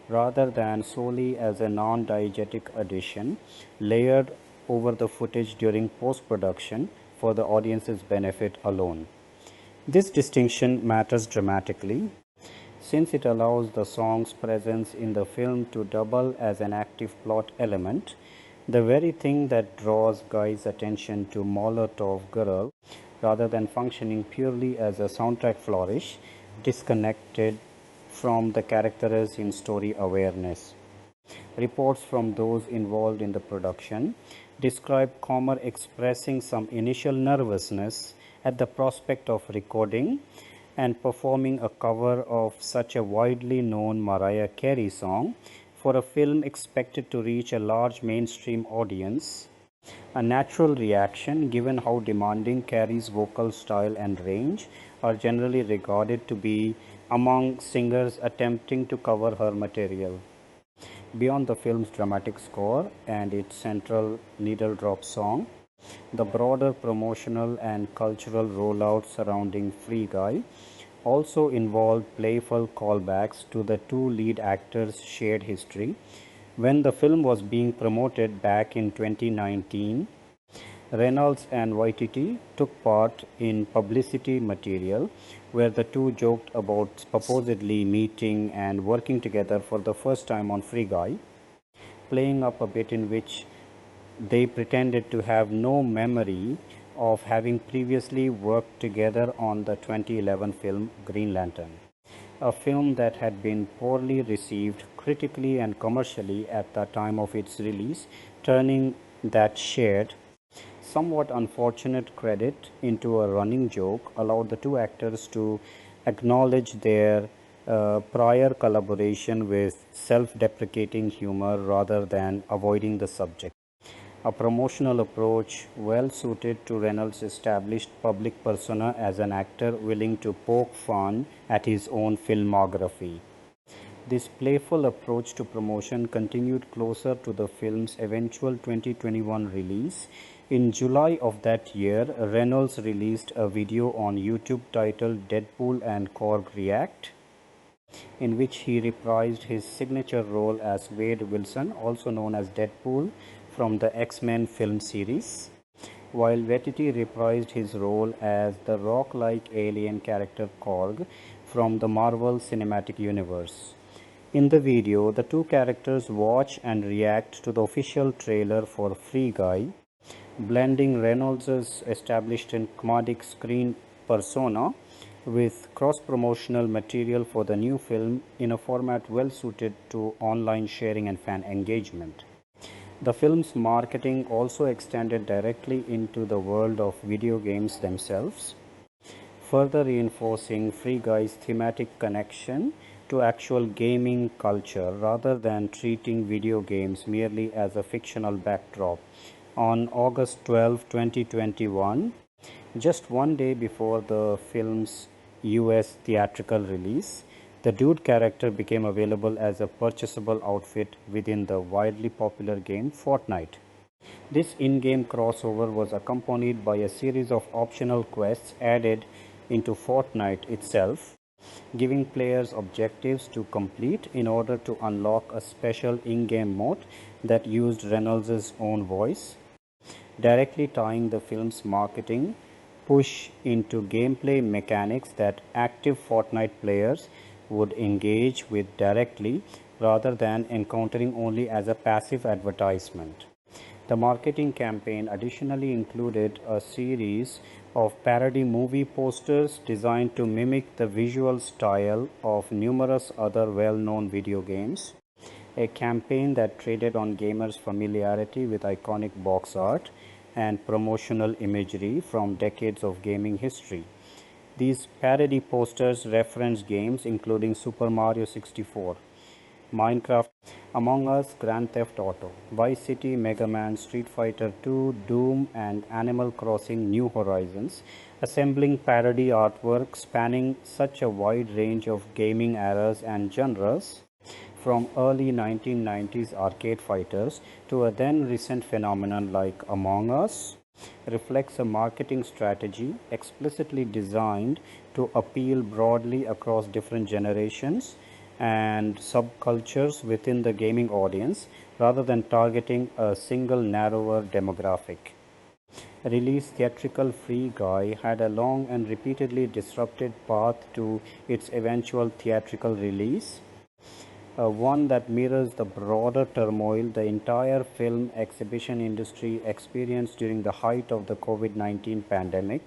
rather than solely as a non-diegetic addition layered over the footage during post-production for the audience's benefit alone. This distinction matters dramatically since it allows the song's presence in the film to double as an active plot element, the very thing that draws Guy's attention to Molotov Girl rather than functioning purely as a soundtrack flourish, disconnected from the characters in story awareness. Reports from those involved in the production describe Comer expressing some initial nervousness at the prospect of recording and performing a cover of such a widely known Mariah Carey song for a film expected to reach a large mainstream audience, a natural reaction given how demanding Carey's vocal style and range are generally regarded to be among singers attempting to cover her material. Beyond the film's dramatic score and its central needle drop song, the broader promotional and cultural rollout surrounding Free Guy also involved playful callbacks to the two lead actors' shared history. When the film was being promoted back in 2019, Reynolds and Waititi took part in publicity material where the two joked about supposedly meeting and working together for the first time on Free Guy, playing up a bit in which they pretended to have no memory of having previously worked together on the 2011 film Green Lantern, a film that had been poorly received critically and commercially at the time of its release, turning that shared, somewhat unfortunate credit into a running joke allowed the two actors to acknowledge their prior collaboration with self-deprecating humor rather than avoiding the subject. A promotional approach well suited to Reynolds' established public persona as an actor willing to poke fun at his own filmography. This playful approach to promotion continued closer to the film's eventual 2021 release. In July of that year, Reynolds released a video on YouTube titled Deadpool and Korg React, in which he reprised his signature role as Wade Wilson, also known as Deadpool, from the X-Men film series, while Waititi reprised his role as the rock-like alien character Korg from the Marvel Cinematic Universe. In the video, the two characters watch and react to the official trailer for Free Guy, blending Reynolds' established and comedic screen persona with cross-promotional material for the new film in a format well suited to online sharing and fan engagement. The film's marketing also extended directly into the world of video games themselves, further reinforcing Free Guy's thematic connection to actual gaming culture rather than treating video games merely as a fictional backdrop. On August 12, 2021, just one day before the film's US theatrical release, the Dude character became available as a purchasable outfit within the widely popular game Fortnite. This in-game crossover was accompanied by a series of optional quests added into Fortnite itself, giving players objectives to complete in order to unlock a special in-game mode that used Reynolds' own voice, directly tying the film's marketing push into gameplay mechanics that active Fortnite players would engage with directly rather than encountering only as a passive advertisement. The marketing campaign additionally included a series of parody movie posters designed to mimic the visual style of numerous other well-known video games, a campaign that traded on gamers' familiarity with iconic box art and promotional imagery from decades of gaming history. These parody posters reference games including Super Mario 64, Minecraft, Among Us, Grand Theft Auto, Vice City, Mega Man, Street Fighter 2, Doom, and Animal Crossing New Horizons, assembling parody artwork spanning such a wide range of gaming eras and genres, from early 1990s arcade fighters to a then recent phenomenon like Among Us, reflects a marketing strategy explicitly designed to appeal broadly across different generations and subcultures within the gaming audience rather than targeting a single narrower demographic. Release theatrical Free Guy had a long and repeatedly disrupted path to its eventual theatrical release, one that mirrors the broader turmoil the entire film exhibition industry experienced during the height of the COVID-19 pandemic.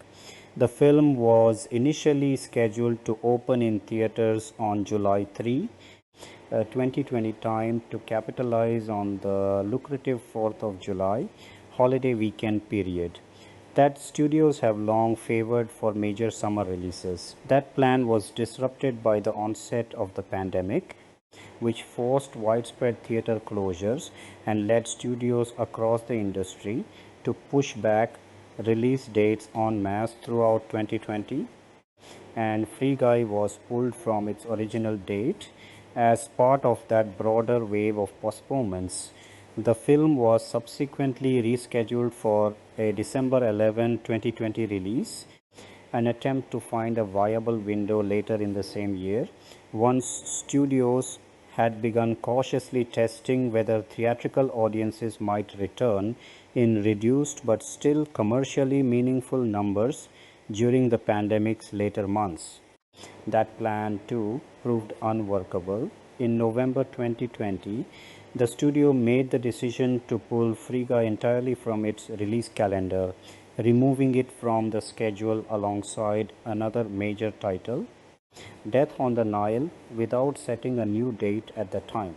The film was initially scheduled to open in theaters on July 3, 2020 time to capitalize on the lucrative 4th of July holiday weekend period that studios have long favored for major summer releases. That plan was disrupted by the onset of the pandemic, which forced widespread theater closures and led studios across the industry to push back release dates en masse throughout 2020, and Free Guy was pulled from its original date as part of that broader wave of postponements. The film was subsequently rescheduled for a December 11, 2020 release, an attempt to find a viable window later in the same year, once studios had begun cautiously testing whether theatrical audiences might return in reduced but still commercially meaningful numbers during the pandemic's later months. That plan, too, proved unworkable. In November 2020, the studio made the decision to pull Free Guy entirely from its release calendar, removing it from the schedule alongside another major title, Death on the Nile, without setting a new date at the time,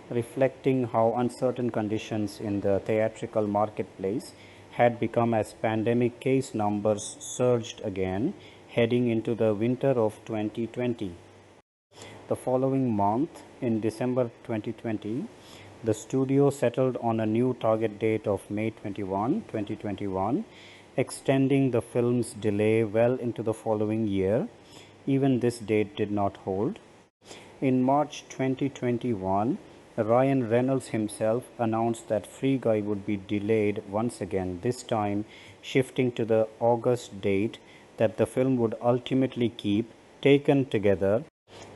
reflecting how uncertain conditions in the theatrical marketplace had become as pandemic case numbers surged again heading into the winter of 2020. The following month, in December 2020, the studio settled on a new target date of May 21, 2021, extending the film's delay well into the following year. Even this date did not hold. In March 2021, Ryan Reynolds himself announced that Free Guy would be delayed once again, this time shifting to the August date that the film would ultimately keep. Taken together,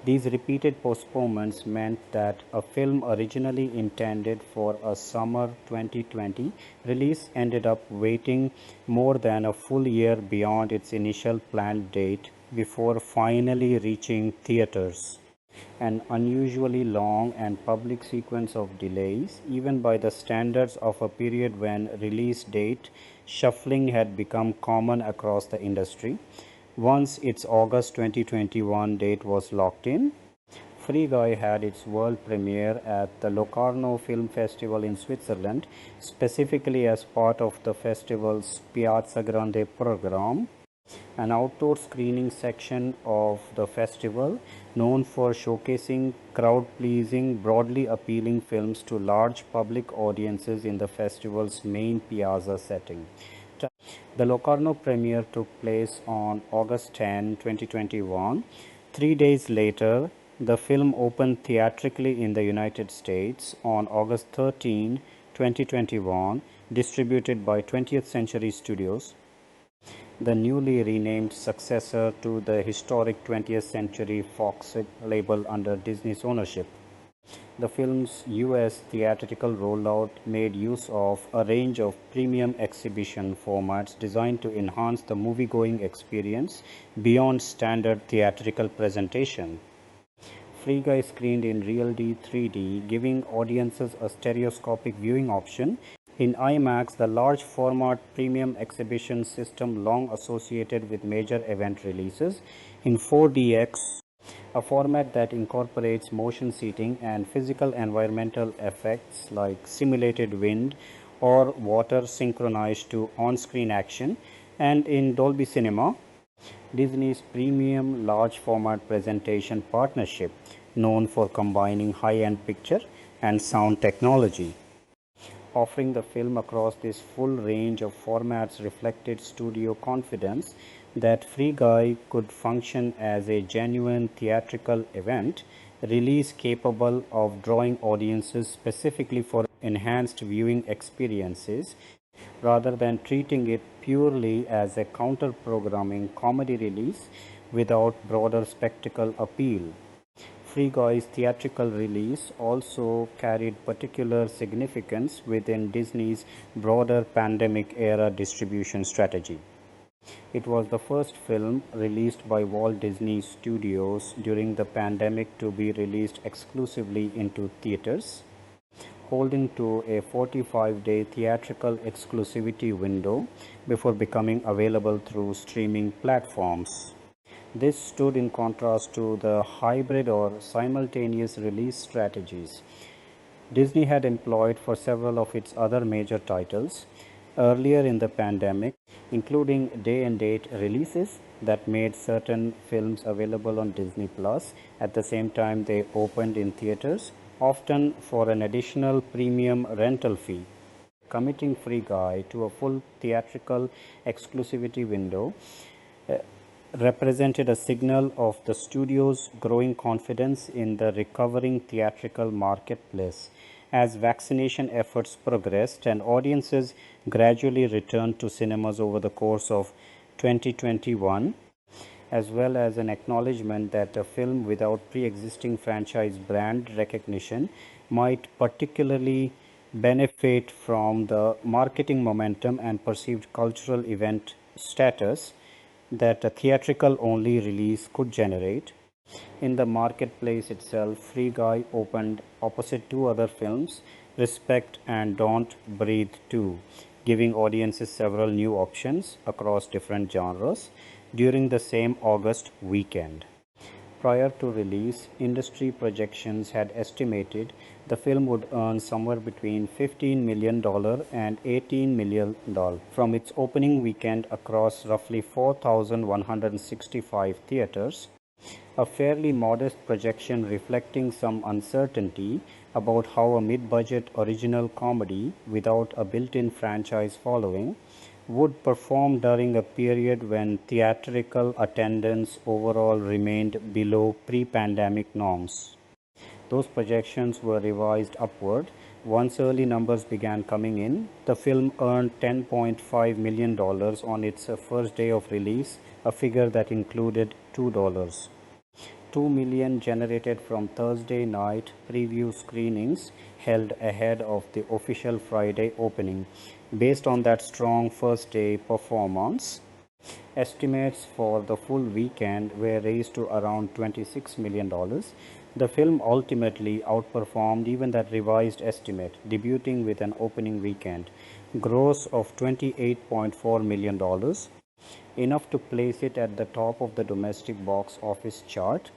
these repeated postponements meant that a film originally intended for a summer 2020 release ended up waiting more than a full year beyond its initial planned date before finally reaching theaters. An unusually long and public sequence of delays, even by the standards of a period when release date shuffling had become common across the industry. Once its August 2021 date was locked in, Free Guy had its world premiere at the Locarno Film Festival in Switzerland, specifically as part of the festival's Piazza Grande program, an outdoor screening section of the festival known for showcasing crowd-pleasing, broadly appealing films to large public audiences in the festival's main piazza setting. The Locarno premiere took place on August 10, 2021. 3 days later, the film opened theatrically in the United States on August 13, 2021, distributed by 20th Century Studios, the newly renamed successor to the historic 20th Century Fox label under Disney's ownership. The film's US theatrical rollout made use of a range of premium exhibition formats designed to enhance the movie-going experience beyond standard theatrical presentation. Free Guy screened in RealD 3D, giving audiences a stereoscopic viewing option. In IMAX, the large format premium exhibition system long associated with major event releases. In 4DX, a format that incorporates motion seating and physical environmental effects like simulated wind or water synchronized to on-screen action, and in Dolby Cinema, Disney's premium large format presentation partnership, known for combining high-end picture and sound technology. Offering the film across this full range of formats reflected studio confidence that Free Guy could function as a genuine theatrical event release capable of drawing audiences specifically for enhanced viewing experiences rather than treating it purely as a counter-programming comedy release without broader spectacle appeal. Free Guy's theatrical release also carried particular significance within Disney's broader pandemic-era distribution strategy. It was the first film released by Walt Disney Studios during the pandemic to be released exclusively into theaters, holding to a 45-day theatrical exclusivity window before becoming available through streaming platforms. This stood in contrast to the hybrid or simultaneous release strategies Disney had employed for several of its other major titles earlier in the pandemic, including day and date releases that made certain films available on Disney Plus at the same time they opened in theaters, often for an additional premium rental fee. Committing Free Guy to a full theatrical exclusivity window represented a signal of the studio's growing confidence in the recovering theatrical marketplace as vaccination efforts progressed and audiences gradually returned to cinemas over the course of 2021, as well as an acknowledgement that a film without pre-existing franchise brand recognition might particularly benefit from the marketing momentum and perceived cultural event status that a theatrical only release could generate. In the marketplace itself, Free Guy opened opposite two other films, Respect and Don't Breathe 2, giving audiences several new options across different genres during the same August weekend. Prior to release, industry projections had estimated the film would earn somewhere between $15 million and $18 million from its opening weekend across roughly 4,165 theaters, a fairly modest projection reflecting some uncertainty about how a mid-budget original comedy without a built-in franchise following would perform during a period when theatrical attendance overall remained below pre-pandemic norms. Those projections were revised upward once early numbers began coming in. The film earned $10.5 million on its first day of release, a figure that included $2. $2 million generated from Thursday night preview screenings held ahead of the official Friday opening. Based on that strong first day performance, estimates for the full weekend were raised to around $26 million. The film ultimately outperformed even that revised estimate, debuting with an opening weekend gross of $28.4 million, enough to place it at the top of the domestic box office chart.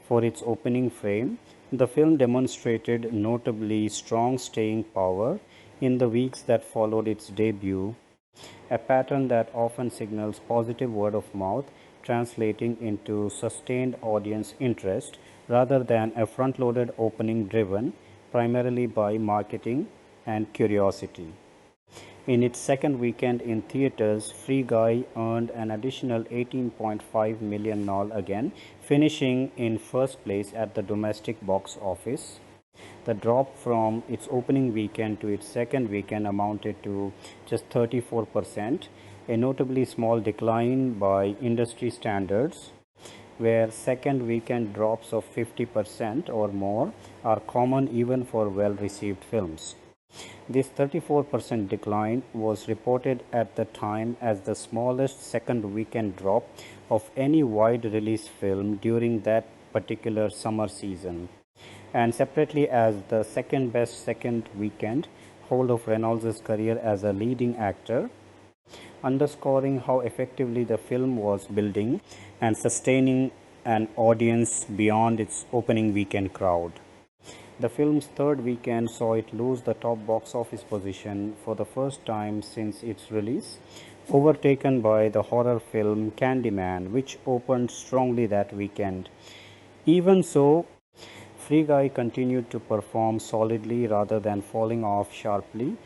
For its opening frame, the film demonstrated notably strong staying power in the weeks that followed its debut, a pattern that often signals positive word of mouth translating into sustained audience interest rather than a front-loaded opening driven primarily by marketing and curiosity. In its second weekend in theaters, Free Guy earned an additional $18.5 million again, finishing in first place at the domestic box office. The drop from its opening weekend to its second weekend amounted to just 34%, a notably small decline by industry standards, where second weekend drops of 50% or more are common even for well-received films. This 34% decline was reported at the time as the smallest second weekend drop of any wide release film during that particular summer season, and separately as the second best second weekend hold of Reynolds' career as a leading actor, underscoring how effectively the film was building and sustaining an audience beyond its opening weekend crowd. The film's third weekend saw it lose the top box office position for the first time since its release, overtaken by the horror film Candyman, which opened strongly that weekend. Even so, Free Guy continued to perform solidly rather than falling off sharply,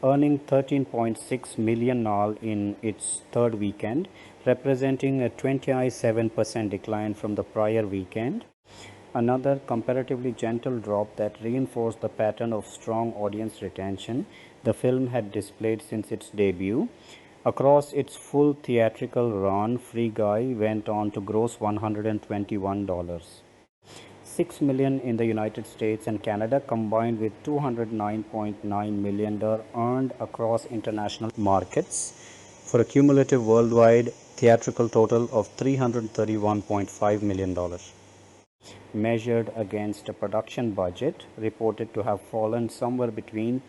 earning 13.6 million NAL in its third weekend, representing a 27% decline from the prior weekend. Another comparatively gentle drop that reinforced the pattern of strong audience retention the film had displayed since its debut. Across its full theatrical run, Free Guy went on to gross $121. 6 million in the United States and Canada combined with 209.9 million earned across international markets for a cumulative worldwide theatrical total of $331.5 million, measured against a production budget reported to have fallen somewhere between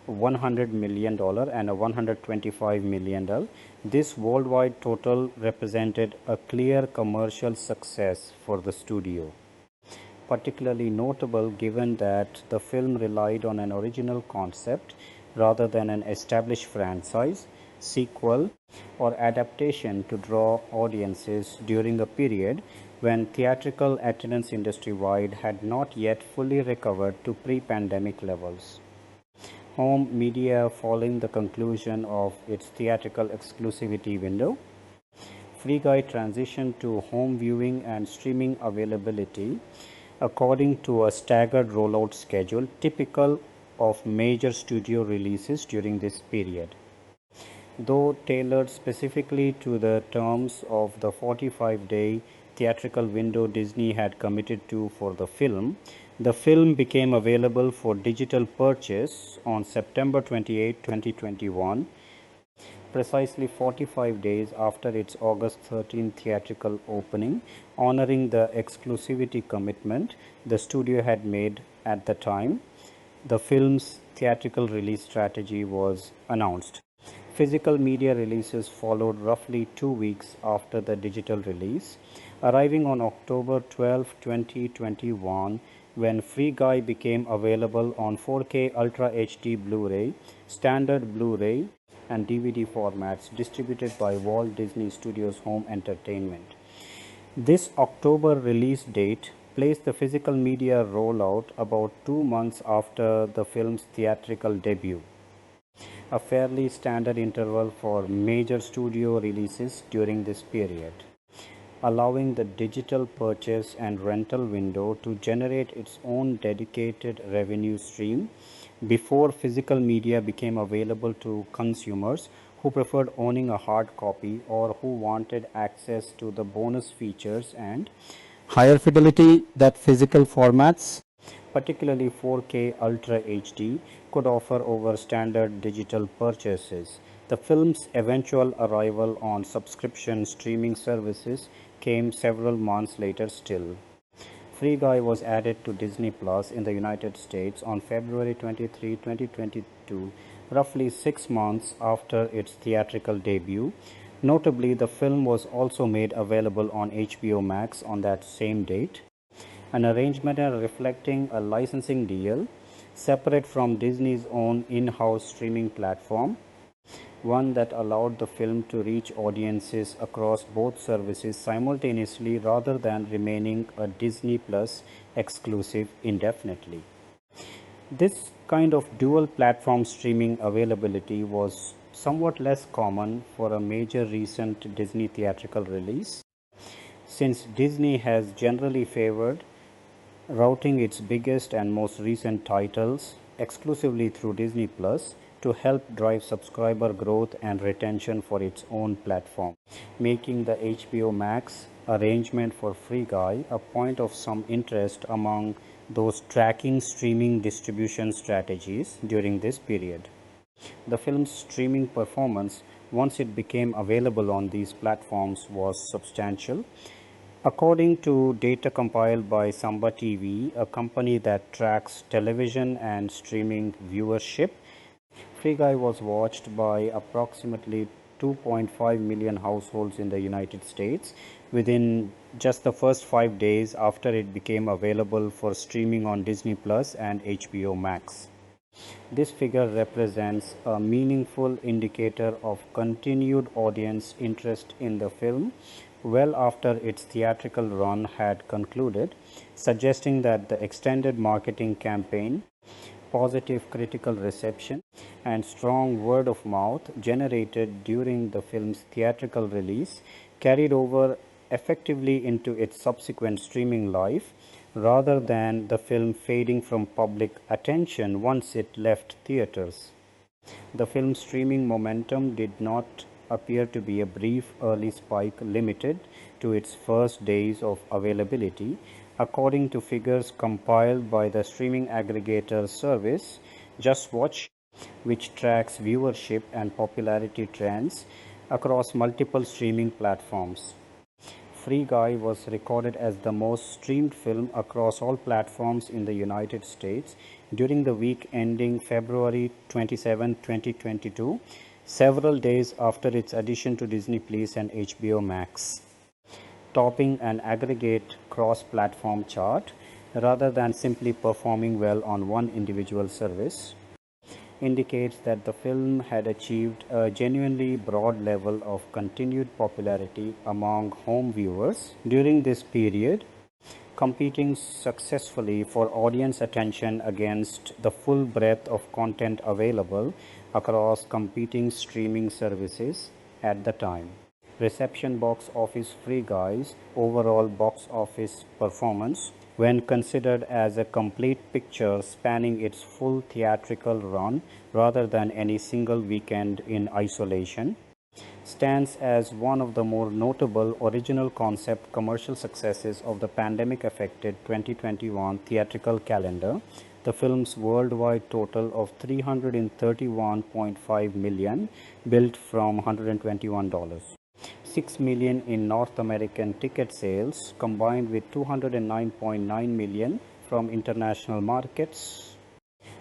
$100 million and $125 million. This worldwide total represented a clear commercial success for the studio, particularly notable given that the film relied on an original concept rather than an established franchise, sequel, or adaptation to draw audiences during a period when theatrical attendance industry-wide had not yet fully recovered to pre-pandemic levels. Home media, following the conclusion of its theatrical exclusivity window, Free Guy transitioned to home viewing and streaming availability according to a staggered rollout schedule typical of major studio releases during this period. Though tailored specifically to the terms of the 45-day theatrical window Disney had committed to for the film became available for digital purchase on September 28, 2021, precisely 45 days after its August 13 theatrical opening, honoring the exclusivity commitment the studio had made at the time the film's theatrical release strategy was announced. Physical media releases followed roughly 2 weeks after the digital release, arriving on October 12, 2021, when Free Guy became available on 4K Ultra HD Blu-ray, standard Blu-ray, and DVD formats distributed by Walt Disney Studios Home Entertainment. This October release date placed the physical media rollout about 2 months after the film's theatrical debut, a fairly standard interval for major studio releases during this period, allowing the digital purchase and rental window to generate its own dedicated revenue stream before physical media became available to consumers who preferred owning a hard copy or who wanted access to the bonus features and higher fidelity that physical formats, particularly 4K Ultra HD, could offer over standard digital purchases. The film's eventual arrival on subscription streaming services came several months later still. Free Guy was added to Disney Plus in the United States on February 23, 2022, roughly 6 months after its theatrical debut. Notably, the film was also made available on HBO Max on that same date, an arrangement reflecting a licensing deal separate from Disney's own in-house streaming platform, one that allowed the film to reach audiences across both services simultaneously rather than remaining a Disney Plus exclusive indefinitely. This kind of dual platform streaming availability was somewhat less common for a major recent Disney theatrical release, since Disney has generally favored routing its biggest and most recent titles exclusively through Disney Plus to help drive subscriber growth and retention for its own platform, making the HBO Max arrangement for Free Guy a point of some interest among those tracking streaming distribution strategies during this period. The film's streaming performance, once it became available on these platforms, was substantial. According to data compiled by Samba TV, a company that tracks television and streaming viewership, Free Guy was watched by approximately 2.5 million households in the United States within just the first 5 days after it became available for streaming on Disney Plus and HBO Max. This figure represents a meaningful indicator of continued audience interest in the film well after its theatrical run had concluded, suggesting that the extended marketing campaign, positive critical reception, and strong word of mouth generated during the film's theatrical release carried over effectively into its subsequent streaming life, rather than the film fading from public attention once it left theaters. The film's streaming momentum did not appear to be a brief early spike limited to its first days of availability, according to figures compiled by the streaming aggregator service Just Watch, which tracks viewership and popularity trends across multiple streaming platforms. Free Guy was recorded as the most streamed film across all platforms in the United States during the week ending February 27, 2022, several days after its addition to Disney Plus and HBO Max, topping an aggregate cross-platform chart rather than simply performing well on one individual service, indicates that the film had achieved a genuinely broad level of continued popularity among home viewers during this period, competing successfully for audience attention against the full breadth of content available across competing streaming services at the time. Reception box office Free Guy's overall box office performance, when considered as a complete picture spanning its full theatrical run rather than any single weekend in isolation, stands as one of the more notable original concept commercial successes of the pandemic affected 2021 theatrical calendar. The film's worldwide total of $331.5 million, built from $121. 6 million in North American ticket sales, combined with 209.9 million from international markets,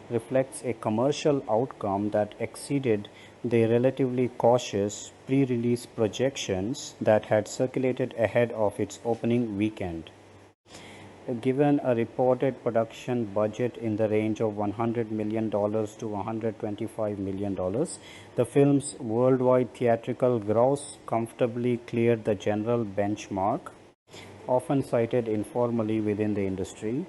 reflects a commercial outcome that exceeded the relatively cautious pre-release projections that had circulated ahead of its opening weekend. Given a reported production budget in the range of $100 million to $125 million, the film's worldwide theatrical gross comfortably cleared the general benchmark, often cited informally within the industry,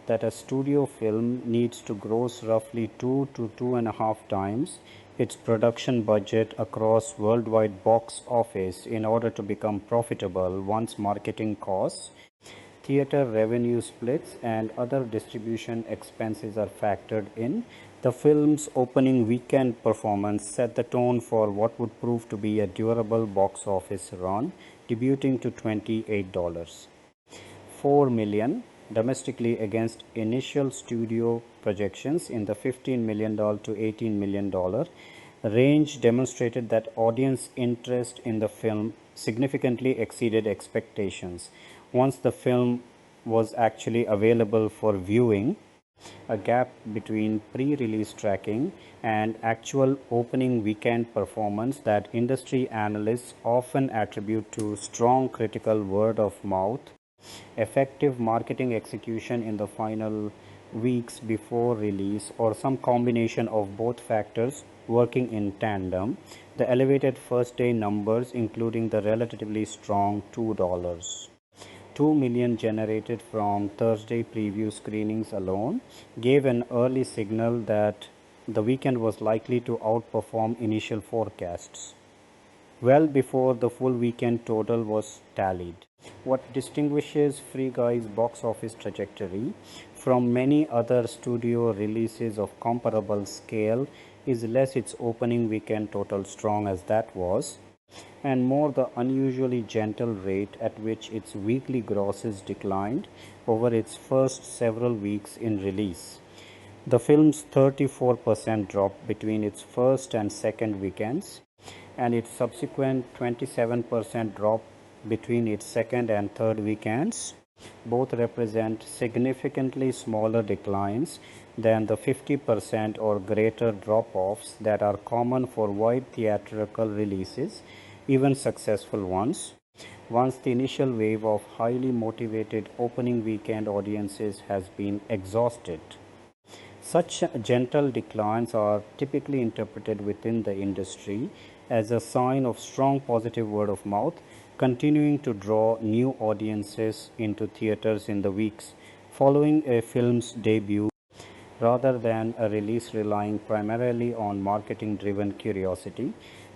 that a studio film needs to gross roughly 2 to 2.5 times its production budget across worldwide box office in order to become profitable once marketing costs, theater revenue splits, and other distribution expenses are factored in. The film's opening weekend performance set the tone for what would prove to be a durable box office run, debuting to $28.4 million domestically against initial studio projections in the $15 million to $18 million range, demonstrated that audience interest in the film significantly exceeded expectations. Once the film was actually available for viewing, a gap between pre-release tracking and actual opening weekend performance that industry analysts often attribute to strong critical word of mouth, effective marketing execution in the final weeks before release, or some combination of both factors working in tandem. The elevated first day numbers, including the relatively strong $2 million generated from Thursday preview screenings alone, gave an early signal that the weekend was likely to outperform initial forecasts, well before the full weekend total was tallied. What distinguishes Free Guy's box office trajectory from many other studio releases of comparable scale is less its opening weekend total, strong as that was, and more the unusually gentle rate at which its weekly grosses declined over its first several weeks in release. The film's 34% drop between its first and second weekends, and its subsequent 27% drop between its second and third weekends, both represent significantly smaller declines than the 50% or greater drop-offs that are common for wide theatrical releases, even successful ones. once the initial wave of highly motivated opening weekend audiences has been exhausted. Such gentle declines are typically interpreted within the industry as a sign of strong positive word of mouth, continuing to draw new audiences into theaters in the weeks following a film's debut rather than a release relying primarily on marketing driven curiosity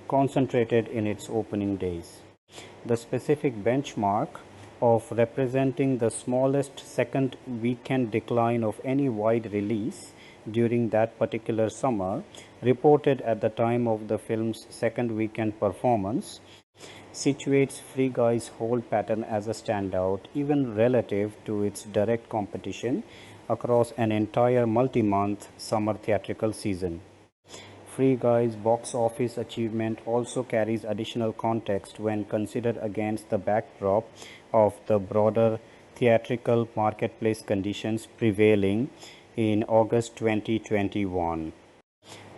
concentrated in its opening days. The specific benchmark of representing the smallest second weekend decline of any wide release during that particular summer, reported at the time of the film's second weekend performance, situates Free Guy's hold pattern as a standout even relative to its direct competition across an entire multi-month summer theatrical season. Free Guy's box office achievement also carries additional context when considered against the backdrop of the broader theatrical marketplace conditions prevailing in August 2021.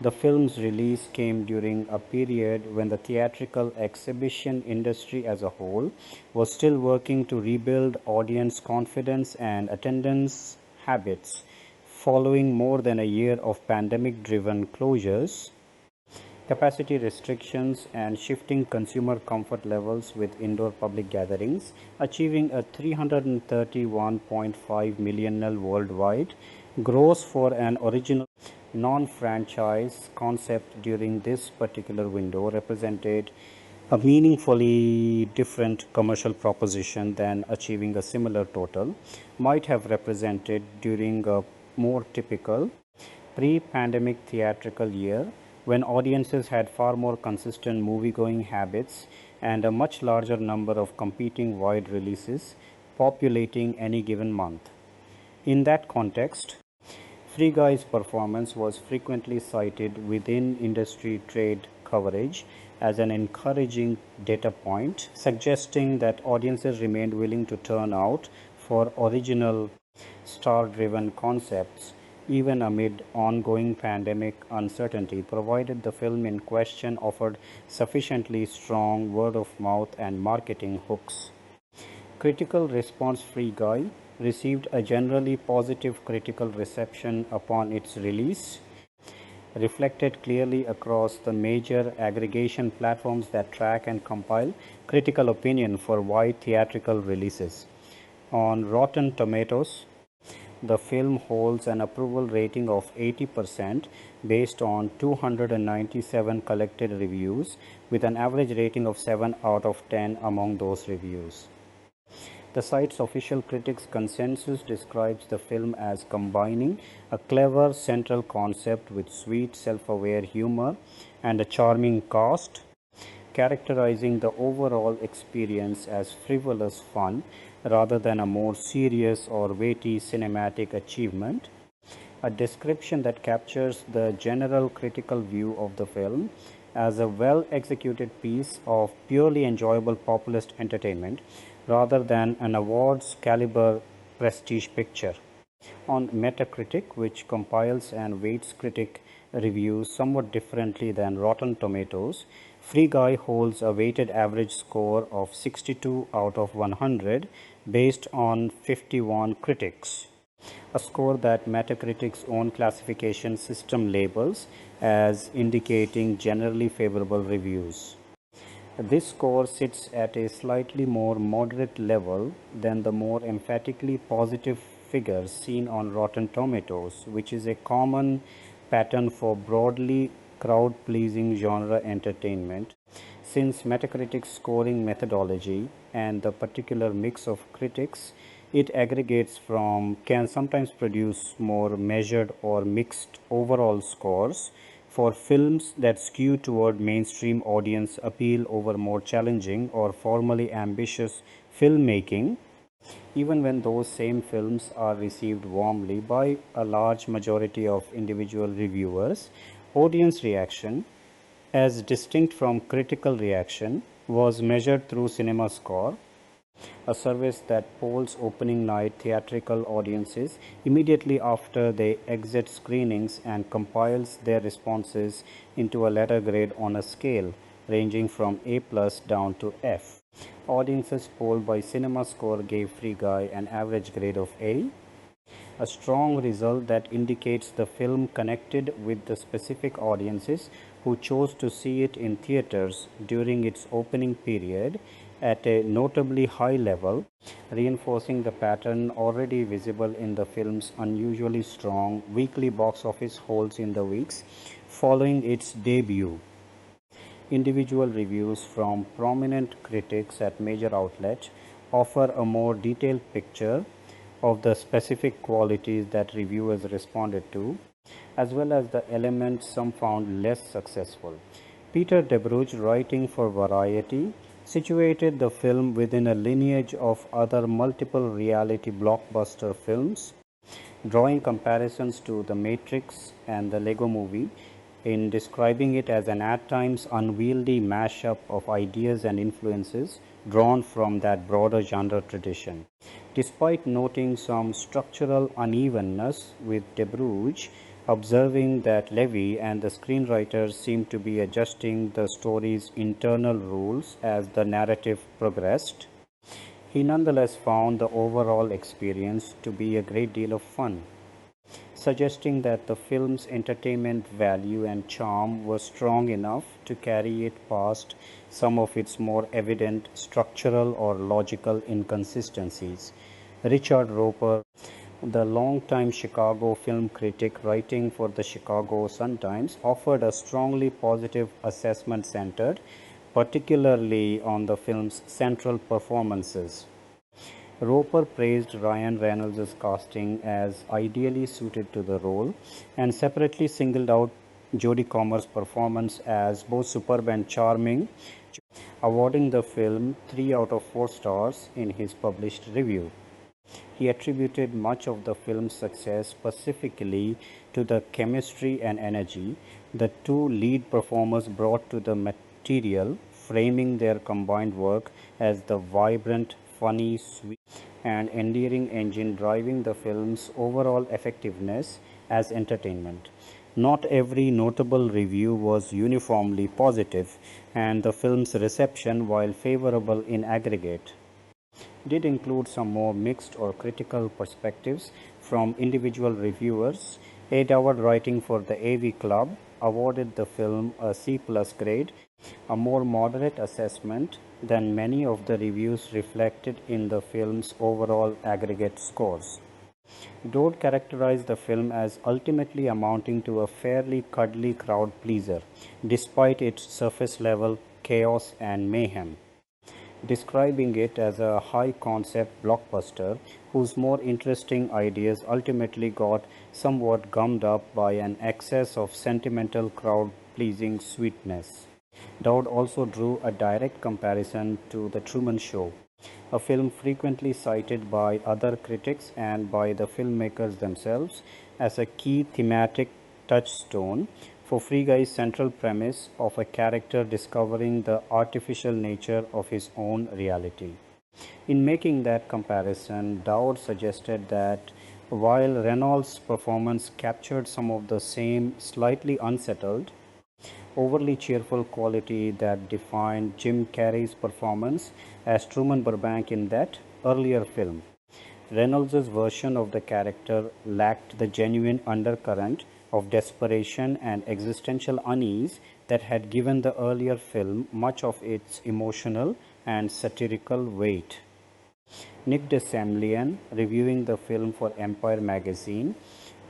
The film's release came during a period when the theatrical exhibition industry as a whole was still working to rebuild audience confidence and attendance habits following more than a year of pandemic-driven closures, capacity restrictions, and shifting consumer comfort levels with indoor public gatherings, achieving a $331.5 million worldwide gross for an original non-franchise concept during this particular window represented a meaningfully different commercial proposition than achieving a similar total might have represented during a more typical pre-pandemic theatrical year when audiences had far more consistent movie-going habits and a much larger number of competing wide releases populating any given month. In that context, Free Guy's performance was frequently cited within industry trade coverage as an encouraging data point, suggesting that audiences remained willing to turn out for original star-driven concepts even amid ongoing pandemic uncertainty, provided the film in question offered sufficiently strong word-of-mouth and marketing hooks. Critical response Free Guy received a generally positive critical reception upon its release, reflected clearly across the major aggregation platforms that track and compile critical opinion for wide theatrical releases. On Rotten Tomatoes, the film holds an approval rating of 80% based on 297 collected reviews, with an average rating of 7 out of 10 among those reviews. The site's official critics' consensus describes the film as combining a clever central concept with sweet, self-aware humor and a charming cast, characterizing the overall experience as frivolous fun rather than a more serious or weighty cinematic achievement. A description that captures the general critical view of the film as a well-executed piece of purely enjoyable populist entertainment rather than an awards caliber prestige picture. On Metacritic, which compiles and weights critic reviews somewhat differently than Rotten Tomatoes, Free Guy holds a weighted average score of 62 out of 100 based on 51 critics, a score that Metacritic's own classification system labels as indicating generally favorable reviews. This score sits at a slightly more moderate level than the more emphatically positive figures seen on Rotten Tomatoes, which is a common pattern for broadly crowd-pleasing genre entertainment, since Metacritic's scoring methodology and the particular mix of critics it aggregates from can sometimes produce more measured or mixed overall scores for films that skew toward mainstream audience appeal over more challenging or formally ambitious filmmaking, even when those same films are received warmly by a large majority of individual reviewers. Audience reaction, as distinct from critical reaction, was measured through CinemaScore, a service that polls opening night theatrical audiences immediately after they exit screenings and compiles their responses into a letter grade on a scale ranging from A+ down to F. Audiences polled by CinemaScore gave Free Guy an average grade of A, a strong result that indicates the film connected with the specific audiences who chose to see it in theaters during its opening period at a notably high level, reinforcing the pattern already visible in the film's unusually strong weekly box office holds in the weeks following its debut. Individual reviews from prominent critics at major outlets offer a more detailed picture of the specific qualities that reviewers responded to, as well as the elements some found less successful. Peter DeBruge, writing for Variety, situated the film within a lineage of other multiple reality blockbuster films, drawing comparisons to The Matrix and the Lego Movie in describing it as an at times unwieldy mashup of ideas and influences drawn from that broader genre tradition. Despite noting some structural unevenness, with DeBruge observing that Levy and the screenwriters seemed to be adjusting the story's internal rules as the narrative progressed, he nonetheless found the overall experience to be a great deal of fun, suggesting that the film's entertainment value and charm were strong enough to carry it past some of its more evident structural or logical inconsistencies. Richard Roper, the longtime Chicago film critic writing for the Chicago Sun-Times, offered a strongly positive assessment centered particularly on the film's central performances. Roper praised Ryan Reynolds' casting as ideally suited to the role and separately singled out Jodie Comer's performance as both superb and charming, awarding the film 3 out of 4 stars in his published review. He attributed much of the film's success specifically to the chemistry and energy the two lead performers brought to the material, framing their combined work as the vibrant, funny, sweet, and endearing engine driving the film's overall effectiveness as entertainment. Not every notable review was uniformly positive, and the film's reception, while favorable in aggregate, did include some more mixed or critical perspectives from individual reviewers. Ed Howard, writing for the AV Club, awarded the film a C+ grade, a more moderate assessment than many of the reviews reflected in the film's overall aggregate scores. Dodd characterized the film as ultimately amounting to a fairly cuddly crowd pleaser, despite its surface level chaos and mayhem, describing it as a high concept blockbuster whose more interesting ideas ultimately got somewhat gummed up by an excess of sentimental crowd pleasing sweetness. Dowd also drew a direct comparison to The Truman Show, a film frequently cited by other critics and by the filmmakers themselves as a key thematic touchstone for Free Guy's central premise of a character discovering the artificial nature of his own reality. In making that comparison, Dowd suggested that while Reynolds' performance captured some of the same slightly unsettled, overly cheerful quality that defined Jim Carrey's performance as Truman Burbank in that earlier film, Reynolds' version of the character lacked the genuine undercurrent of desperation and existential unease that had given the earlier film much of its emotional and satirical weight. Nick DeSemlian, reviewing the film for Empire magazine,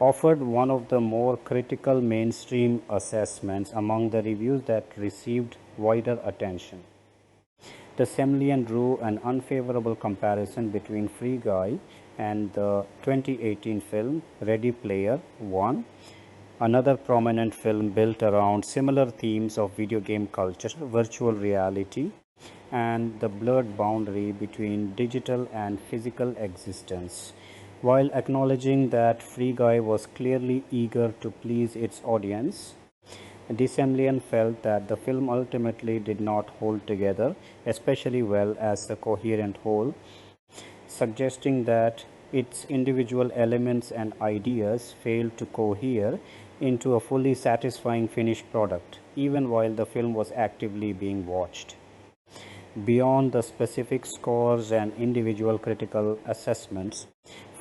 offered one of the more critical mainstream assessments among the reviews that received wider attention. DeSemlian drew an unfavorable comparison between Free Guy and the 2018 film Ready Player One, another prominent film built around similar themes of video game culture, virtual reality, and the blurred boundary between digital and physical existence. While acknowledging that Free Guy was clearly eager to please its audience, DeSemlian felt that the film ultimately did not hold together especially well as a coherent whole, suggesting that its individual elements and ideas failed to cohere into a fully satisfying finished product, even while the film was actively being watched. Beyond the specific scores and individual critical assessments,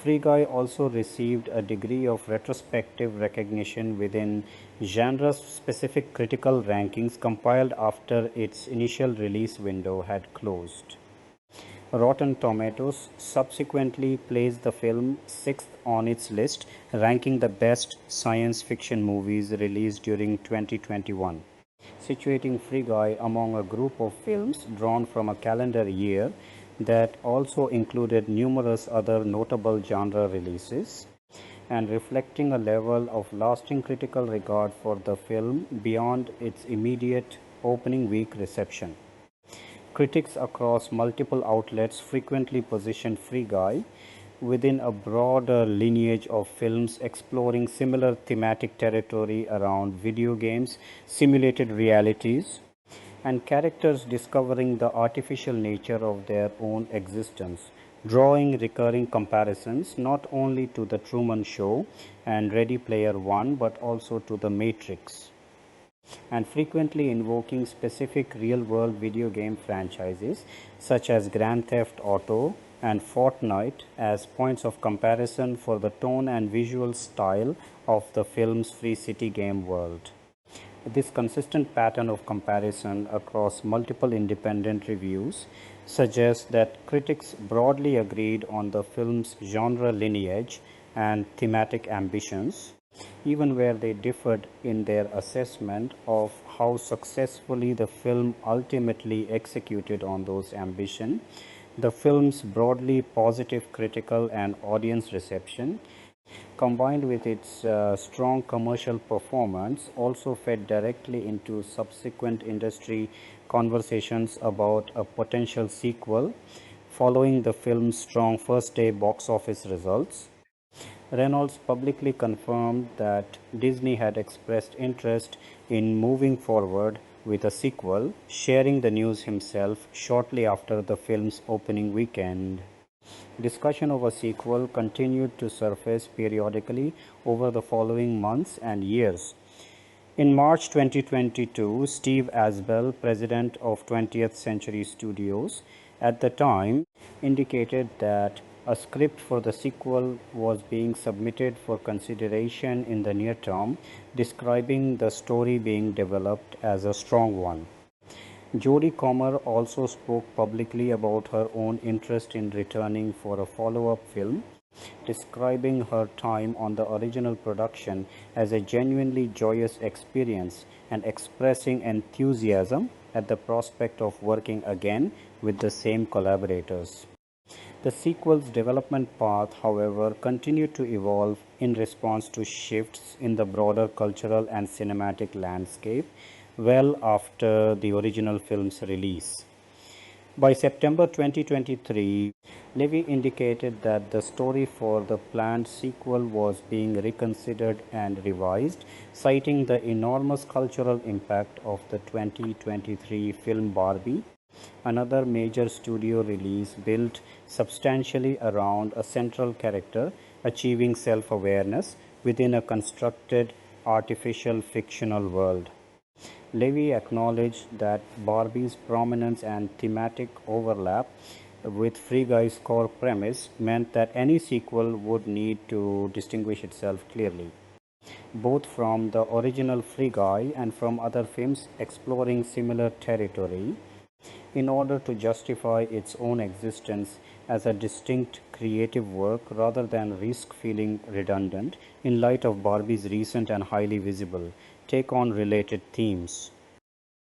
Free Guy also received a degree of retrospective recognition within genre-specific critical rankings compiled after its initial release window had closed. Rotten Tomatoes subsequently placed the film sixth on its list, ranking the best science fiction movies released during 2021, situating Free Guy among a group of films drawn from a calendar year that also included numerous other notable genre releases, and reflecting a level of lasting critical regard for the film beyond its immediate opening week reception. Critics across multiple outlets frequently position Free Guy within a broader lineage of films exploring similar thematic territory around video games, simulated realities, and characters discovering the artificial nature of their own existence, drawing recurring comparisons not only to The Truman Show and Ready Player One but also to The Matrix, and frequently invoking specific real-world video game franchises such as Grand Theft Auto and Fortnite as points of comparison for the tone and visual style of the film's Free City game world. This consistent pattern of comparison across multiple independent reviews suggests that critics broadly agreed on the film's genre lineage and thematic ambitions, even where they differed in their assessment of how successfully the film ultimately executed on those ambitions. The film's broadly positive critical and audience reception, combined with its strong commercial performance, also fed directly into subsequent industry conversations about a potential sequel following the film's strong first-day box office results. Reynolds publicly confirmed that Disney had expressed interest in moving forward with a sequel, sharing the news himself shortly after the film's opening weekend. Discussion of a sequel continued to surface periodically over the following months and years. In March 2022, Steve Asbell, president of 20th Century Studios, at the time indicated that a script for the sequel was being submitted for consideration in the near term, describing the story being developed as a strong one. Jodie Comer also spoke publicly about her own interest in returning for a follow-up film, describing her time on the original production as a genuinely joyous experience and expressing enthusiasm at the prospect of working again with the same collaborators. The sequel's development path, however, continued to evolve in response to shifts in the broader cultural and cinematic landscape well after the original film's release. By September 2023, Levy indicated that the story for the planned sequel was being reconsidered and revised, citing the enormous cultural impact of the 2023 film Barbie, another major studio release built substantially around a central character achieving self-awareness within a constructed artificial fictional world. Levy acknowledged that Barbie's prominence and thematic overlap with Free Guy's core premise meant that any sequel would need to distinguish itself clearly, both from the original Free Guy and from other films exploring similar territory, in order to justify its own existence as a distinct creative work rather than risk feeling redundant in light of Barbie's recent and highly visible take on related themes.